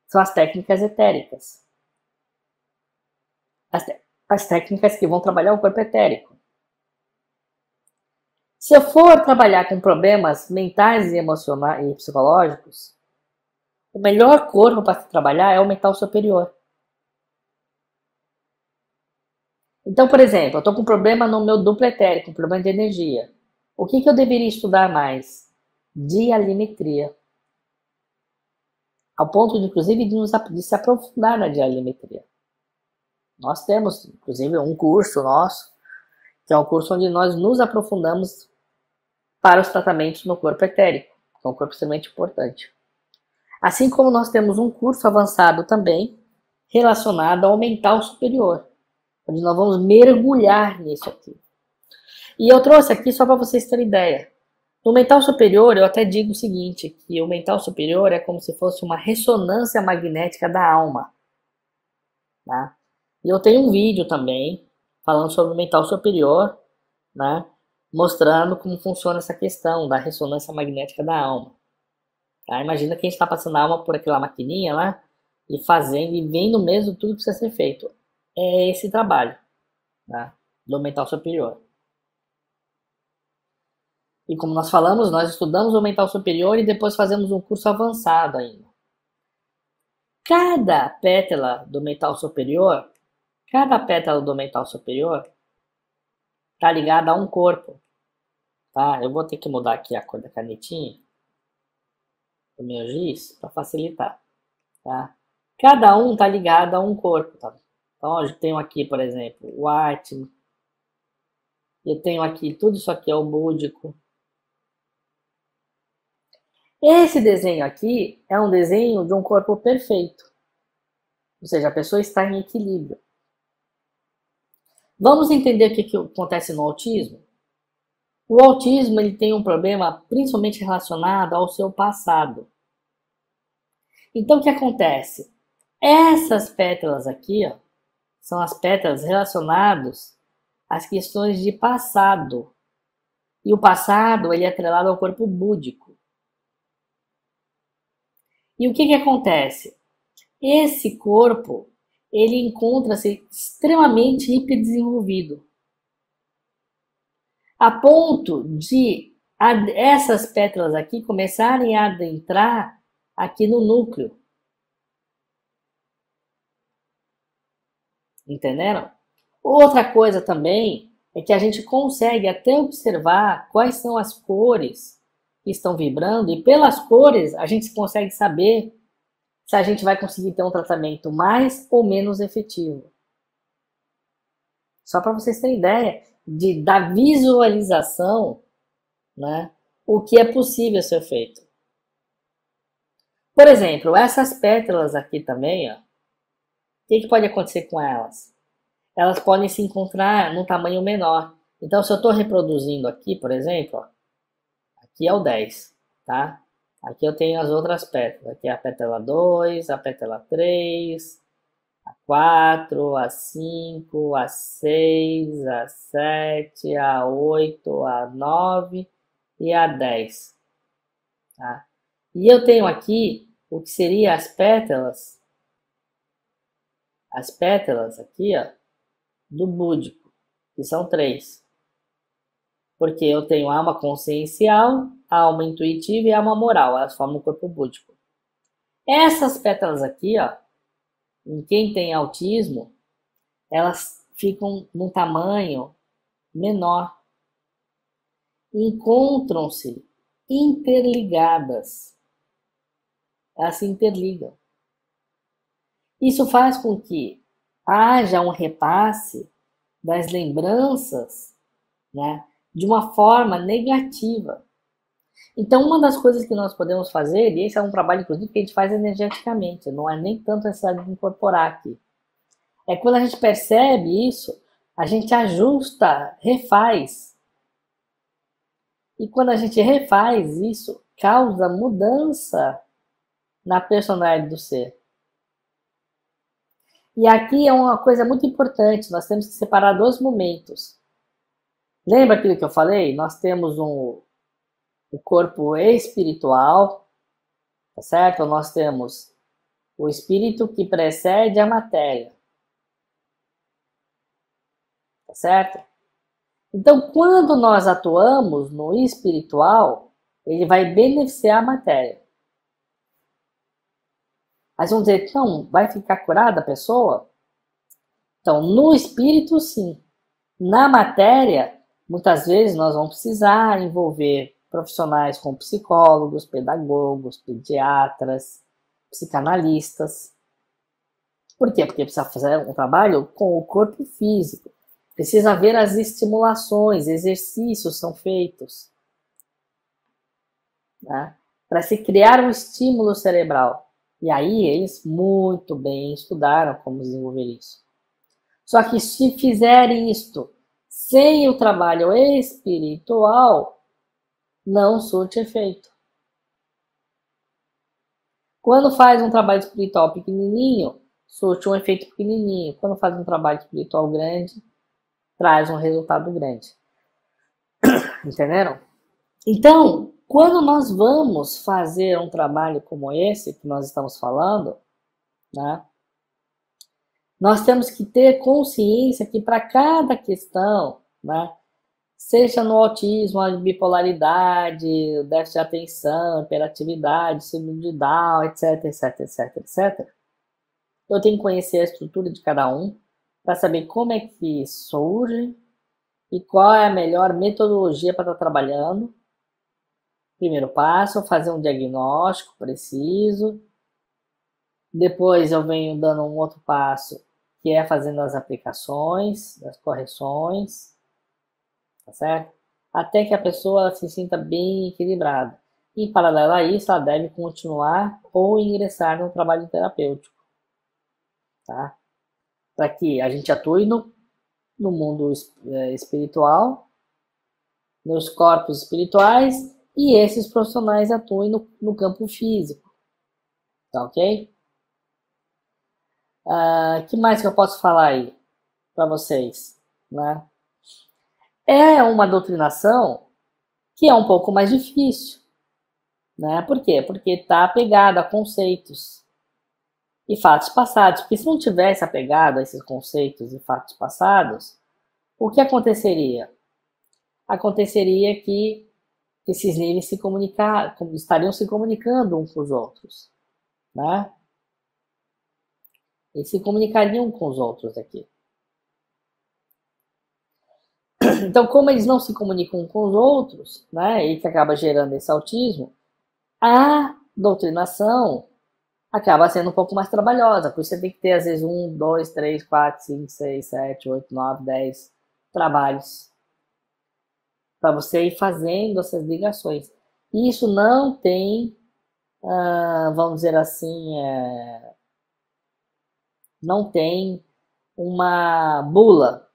são as técnicas etéricas. As técnicas que vão trabalhar o corpo etérico. Se eu for trabalhar com problemas mentais e emocionais e psicológicos, o melhor corpo para trabalhar é o mental superior. Então, por exemplo, eu estou com um problema no meu duplo etérico, um problema de energia. O que eu deveria estudar mais? Dialimetria. Ao ponto, inclusive, de se aprofundar na dialimetria. Nós temos, inclusive, um curso nosso, que é um curso onde nós nos aprofundamos para os tratamentos no corpo etérico, que é um corpo extremamente importante. Assim como nós temos um curso avançado também, relacionado ao mental superior, onde nós vamos mergulhar nisso aqui. E eu trouxe aqui só para vocês terem ideia. No mental superior, eu até digo o seguinte, que o mental superior é como se fosse uma ressonância magnética da alma. Tá? E eu tenho um vídeo também, falando sobre o mental superior, né? Mostrando como funciona essa questão da ressonância magnética da alma. Tá? Imagina que a gente está passando a alma por aquela maquininha lá, e fazendo, e vendo mesmo tudo que precisa ser feito. É esse trabalho, tá? Do mental superior. E como nós falamos, nós estudamos o mental superior e depois fazemos um curso avançado ainda. Cada pétala do mental superior está ligada a um corpo. Tá? Eu vou ter que mudar aqui a cor da canetinha do meu giz para facilitar. Tá? Cada um está ligado a um corpo. Tá? Então, eu tenho aqui, por exemplo, o Atman. Eu tenho aqui, tudo isso aqui é o búdico. Esse desenho aqui é um desenho de um corpo perfeito. Ou seja, a pessoa está em equilíbrio. Vamos entender o que acontece no autismo? O autismo ele tem um problema principalmente relacionado ao seu passado. Então, o que acontece? Essas pétalas aqui, ó, são as pétalas relacionadas às questões de passado. E o passado ele é atrelado ao corpo búdico. E o que acontece? Esse corpo ele encontra-se extremamente hiperdesenvolvido, a ponto de essas pétalas aqui começarem a adentrar aqui no núcleo. Entenderam? Outra coisa também é que a gente consegue até observar quais são as cores que estão vibrando, e pelas cores a gente consegue saber se a gente vai conseguir ter um tratamento mais ou menos efetivo. Só para vocês terem ideia da visualização, né, o que é possível ser feito. Por exemplo, essas pétalas aqui também, ó, o que pode acontecer com elas? Elas podem se encontrar num tamanho menor. Então, se eu estou reproduzindo aqui, por exemplo, ó, aqui é o 10, tá? Aqui eu tenho as outras pétalas. Aqui é a pétala 2, a pétala 3, a 4, a 5, a 6, a 7, a 8, a 9 e a 10. Tá? E eu tenho aqui o que seria as pétalas aqui, ó, do búdico, que são 3. Porque eu tenho alma consciencial, alma intuitiva e alma moral, elas formam o corpo búdico. Essas pétalas aqui, ó, em quem tem autismo, elas ficam num tamanho menor. Encontram-se interligadas. Elas se interligam. Isso faz com que haja um repasse das lembranças, né, de uma forma negativa. Então, uma das coisas que nós podemos fazer, e esse é um trabalho, inclusive, que a gente faz energeticamente, não é nem tanto a necessidade de incorporar aqui, é quando a gente percebe isso, a gente ajusta, refaz. E quando a gente refaz isso, causa mudança na personalidade do ser. E aqui é uma coisa muito importante, nós temos que separar 2 momentos. Lembra aquilo que eu falei? Nós temos o corpo espiritual, tá certo? Nós temos o espírito que precede a matéria, tá certo? Então, quando nós atuamos no espiritual, ele vai beneficiar a matéria. Mas vamos dizer, então, vai ficar curada a pessoa? Então, no espírito, sim. Na matéria, muitas vezes nós vamos precisar envolver profissionais como psicólogos, pedagogos, pediatras, psicanalistas. Por quê? Porque precisa fazer um trabalho com o corpo físico. Precisa ver as estimulações, exercícios são feitos, né, para se criar um estímulo cerebral. E aí eles muito bem estudaram como desenvolver isso. Só que se fizerem isto sem o trabalho espiritual, não surte efeito. Quando faz um trabalho espiritual pequenininho, surte um efeito pequenininho. Quando faz um trabalho espiritual grande, traz um resultado grande. Entenderam? Então, quando nós vamos fazer um trabalho como esse que nós estamos falando, né, nós temos que ter consciência que para cada questão, né, seja no autismo, a bipolaridade, déficit de atenção, hiperatividade, síndrome de Down, etc, etc, etc, etc, eu tenho que conhecer a estrutura de cada um para saber como é que surge e qual é a melhor metodologia para estar trabalhando. Primeiro passo, fazer um diagnóstico preciso. Depois eu venho dando um outro passo, que é fazendo as aplicações, as correções, tá certo? Até que a pessoa se sinta bem equilibrada. Em paralelo a isso, ela deve continuar ou ingressar no trabalho terapêutico, tá? Para que a gente atue no mundo espiritual, nos corpos espirituais, e esses profissionais atuem no campo físico, tá ok? Que mais que eu posso falar aí para vocês, né? É uma doutrinação que é um pouco mais difícil, né? Por quê? Porque está apegada a conceitos e fatos passados. Porque se não tivesse apegado a esses conceitos e fatos passados, o que aconteceria? Aconteceria que esses níveis estariam se comunicando uns com os outros, né? Eles se comunicariam com os outros aqui. Então, como eles não se comunicam com os outros, né, e que acaba gerando esse autismo, a doutrinação acaba sendo um pouco mais trabalhosa. Por isso você tem que ter, às vezes, 1, 2, 3, 4, 5, 6, 7, 8, 9, 10 trabalhos para você ir fazendo essas ligações. E isso não tem, vamos dizer assim, não tem uma bula,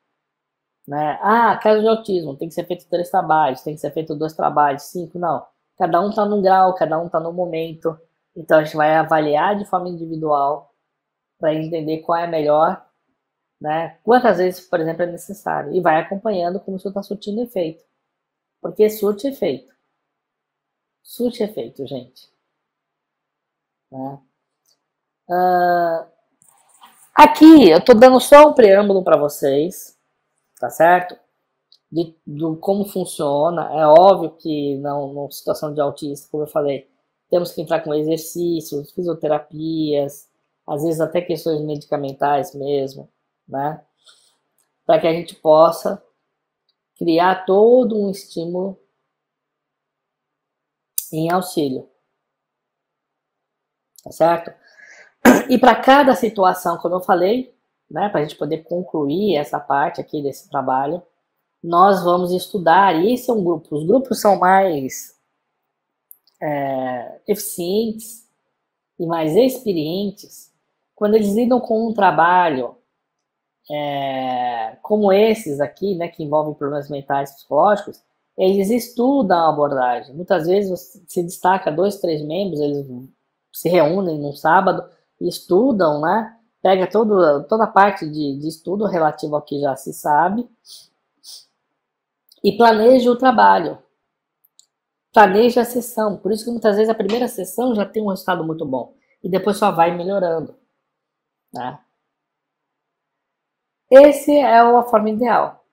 né? Ah, caso de autismo, tem que ser feito 3 trabalhos, tem que ser feito 2 trabalhos, 5, não. Cada um está num grau, cada um está no momento. Então a gente vai avaliar de forma individual para entender qual é a melhor, né? Quantas vezes, por exemplo, é necessário. E vai acompanhando como isso está surtindo efeito. Porque surte efeito. Surte efeito, gente. Né? Aqui eu estou dando só um preâmbulo para vocês, tá certo? Do como funciona. É óbvio que numa situação de autismo, como eu falei, temos que entrar com exercícios, fisioterapias, às vezes até questões medicamentais mesmo, né? Para que a gente possa criar todo um estímulo em auxílio, tá certo? E para cada situação, como eu falei, né, para a gente poder concluir essa parte aqui desse trabalho, nós vamos estudar, e esse é um grupo, os grupos são mais eficientes e mais experientes quando eles lidam com um trabalho como esses aqui, né, que envolvem problemas mentais e psicológicos. Eles estudam a abordagem. Muitas vezes se destaca 2, 3 membros, eles se reúnem num sábado e estudam, né? Pega toda a parte de estudo relativo ao que já se sabe e planeja o trabalho. Planeja a sessão. Por isso que muitas vezes a primeira sessão já tem um resultado muito bom. E depois só vai melhorando. Né? Essa é a forma ideal.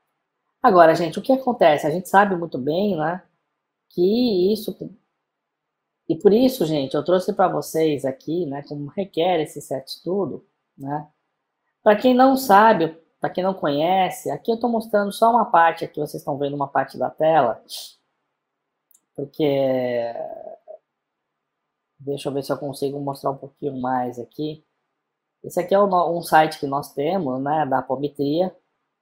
Agora, gente, o que acontece? A gente sabe muito bem, né? Que isso... E por isso, gente, eu trouxe para vocês aqui, né? Como requer esse certo estudo, né? Para quem não sabe, para quem não conhece, aqui eu estou mostrando só uma parte, aqui vocês estão vendo uma parte da tela, porque deixa eu ver se eu consigo mostrar um pouquinho mais aqui. Esse aqui é um site que nós temos, né, da apometria,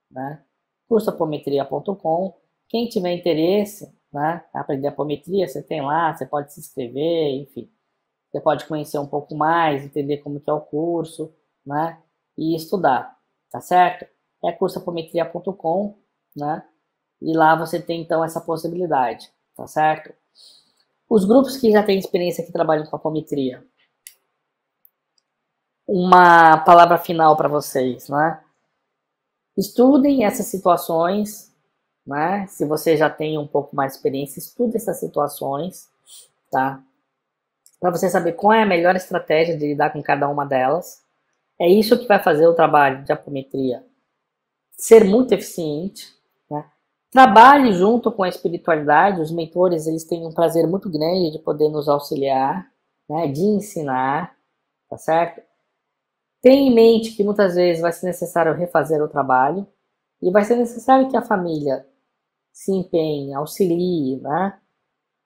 né, cursoapometria.com. Quem tiver interesse, né, aprender apometria, você tem lá, você pode se inscrever, enfim. Você pode conhecer um pouco mais, entender como que é o curso, né, e estudar, tá certo? É cursoapometria.com, né, e lá você tem então essa possibilidade, tá certo? Os grupos que já têm experiência que trabalham com apometria, uma palavra final para vocês, né? Estudem essas situações, né? Se você já tem um pouco mais de experiência, estude essas situações, tá? Para você saber qual é a melhor estratégia de lidar com cada uma delas. É isso que vai fazer o trabalho de apometria ser muito eficiente, né? Trabalhe junto com a espiritualidade. Os mentores, eles têm um prazer muito grande de poder nos auxiliar, né? De ensinar, tá certo? Tenha em mente que muitas vezes vai ser necessário refazer o trabalho e vai ser necessário que a família se empenhe, auxilie, né?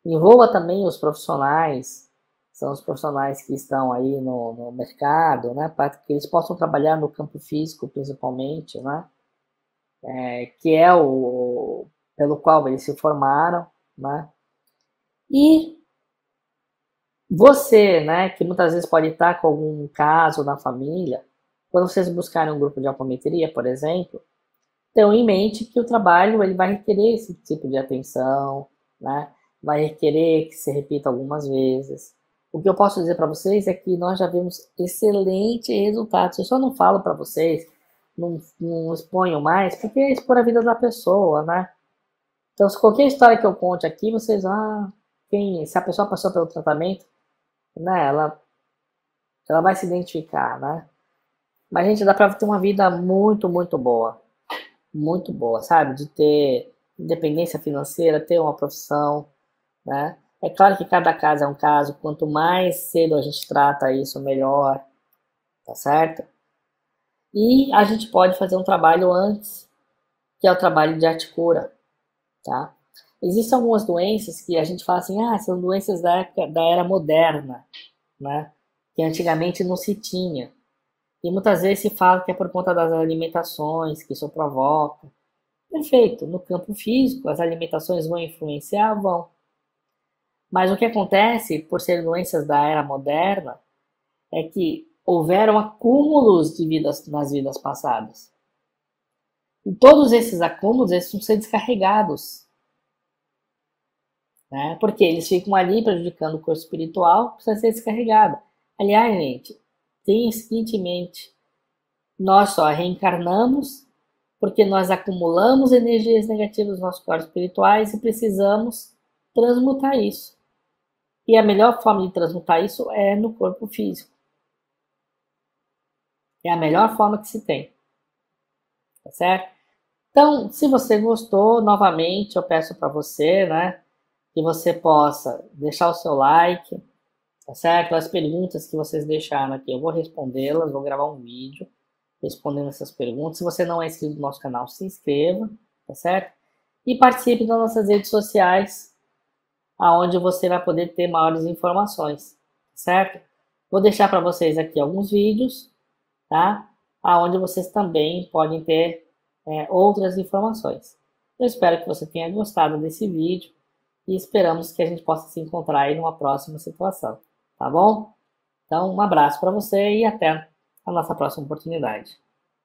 Envolva também os profissionais, são os profissionais que estão aí no mercado, né? Para que eles possam trabalhar no campo físico, principalmente, né? Que é o pelo qual eles se formaram, né? E você, né, que muitas vezes pode estar com algum caso na família, quando vocês buscarem um grupo de apometria, por exemplo, tenham em mente que o trabalho ele vai requerer esse tipo de atenção, né? Vai requerer que se repita algumas vezes. O que eu posso dizer para vocês é que nós já vimos excelentes resultados. Eu só não falo para vocês, não exponho mais, porque é expor a vida da pessoa, né? Então, se qualquer história que eu conte aqui, vocês, se a pessoa passou pelo tratamento, né, ela vai se identificar, né? Mas, gente, dá pra ter uma vida muito, muito boa, sabe? De ter independência financeira, ter uma profissão, né? É claro que cada caso é um caso, quanto mais cedo a gente trata isso, melhor, tá certo? E a gente pode fazer um trabalho antes, que é o trabalho de arte-cura, tá? Existem algumas doenças que a gente fala assim, são doenças da época da era moderna, né? Que antigamente não se tinha. E muitas vezes se fala que é por conta das alimentações que isso provoca. Perfeito, no campo físico as alimentações vão influenciar, vão. Mas o que acontece, por ser doenças da era moderna, é que houveram acúmulos de vidas nas vidas passadas. E todos esses acúmulos eles vão ser descarregados. Né? Porque eles ficam ali prejudicando o corpo espiritual, precisa ser descarregado. Aliás, gente, tenha o seguinte em mente: nós só reencarnamos porque nós acumulamos energias negativas nos nossos corpos espirituais e precisamos transmutar isso. E a melhor forma de transmutar isso é no corpo físico. É a melhor forma que se tem. Tá certo? Então, se você gostou, novamente, eu peço para você, né, que você possa deixar o seu like, tá certo? As perguntas que vocês deixaram aqui, eu vou respondê-las, vou gravar um vídeo respondendo essas perguntas. Se você não é inscrito no nosso canal, se inscreva, tá certo? E participe das nossas redes sociais, aonde você vai poder ter maiores informações, tá certo? Vou deixar para vocês aqui alguns vídeos, tá? Aonde vocês também podem ter outras informações. Eu espero que você tenha gostado desse vídeo e esperamos que a gente possa se encontrar aí numa próxima situação, tá bom? Então, um abraço para você e até a nossa próxima oportunidade.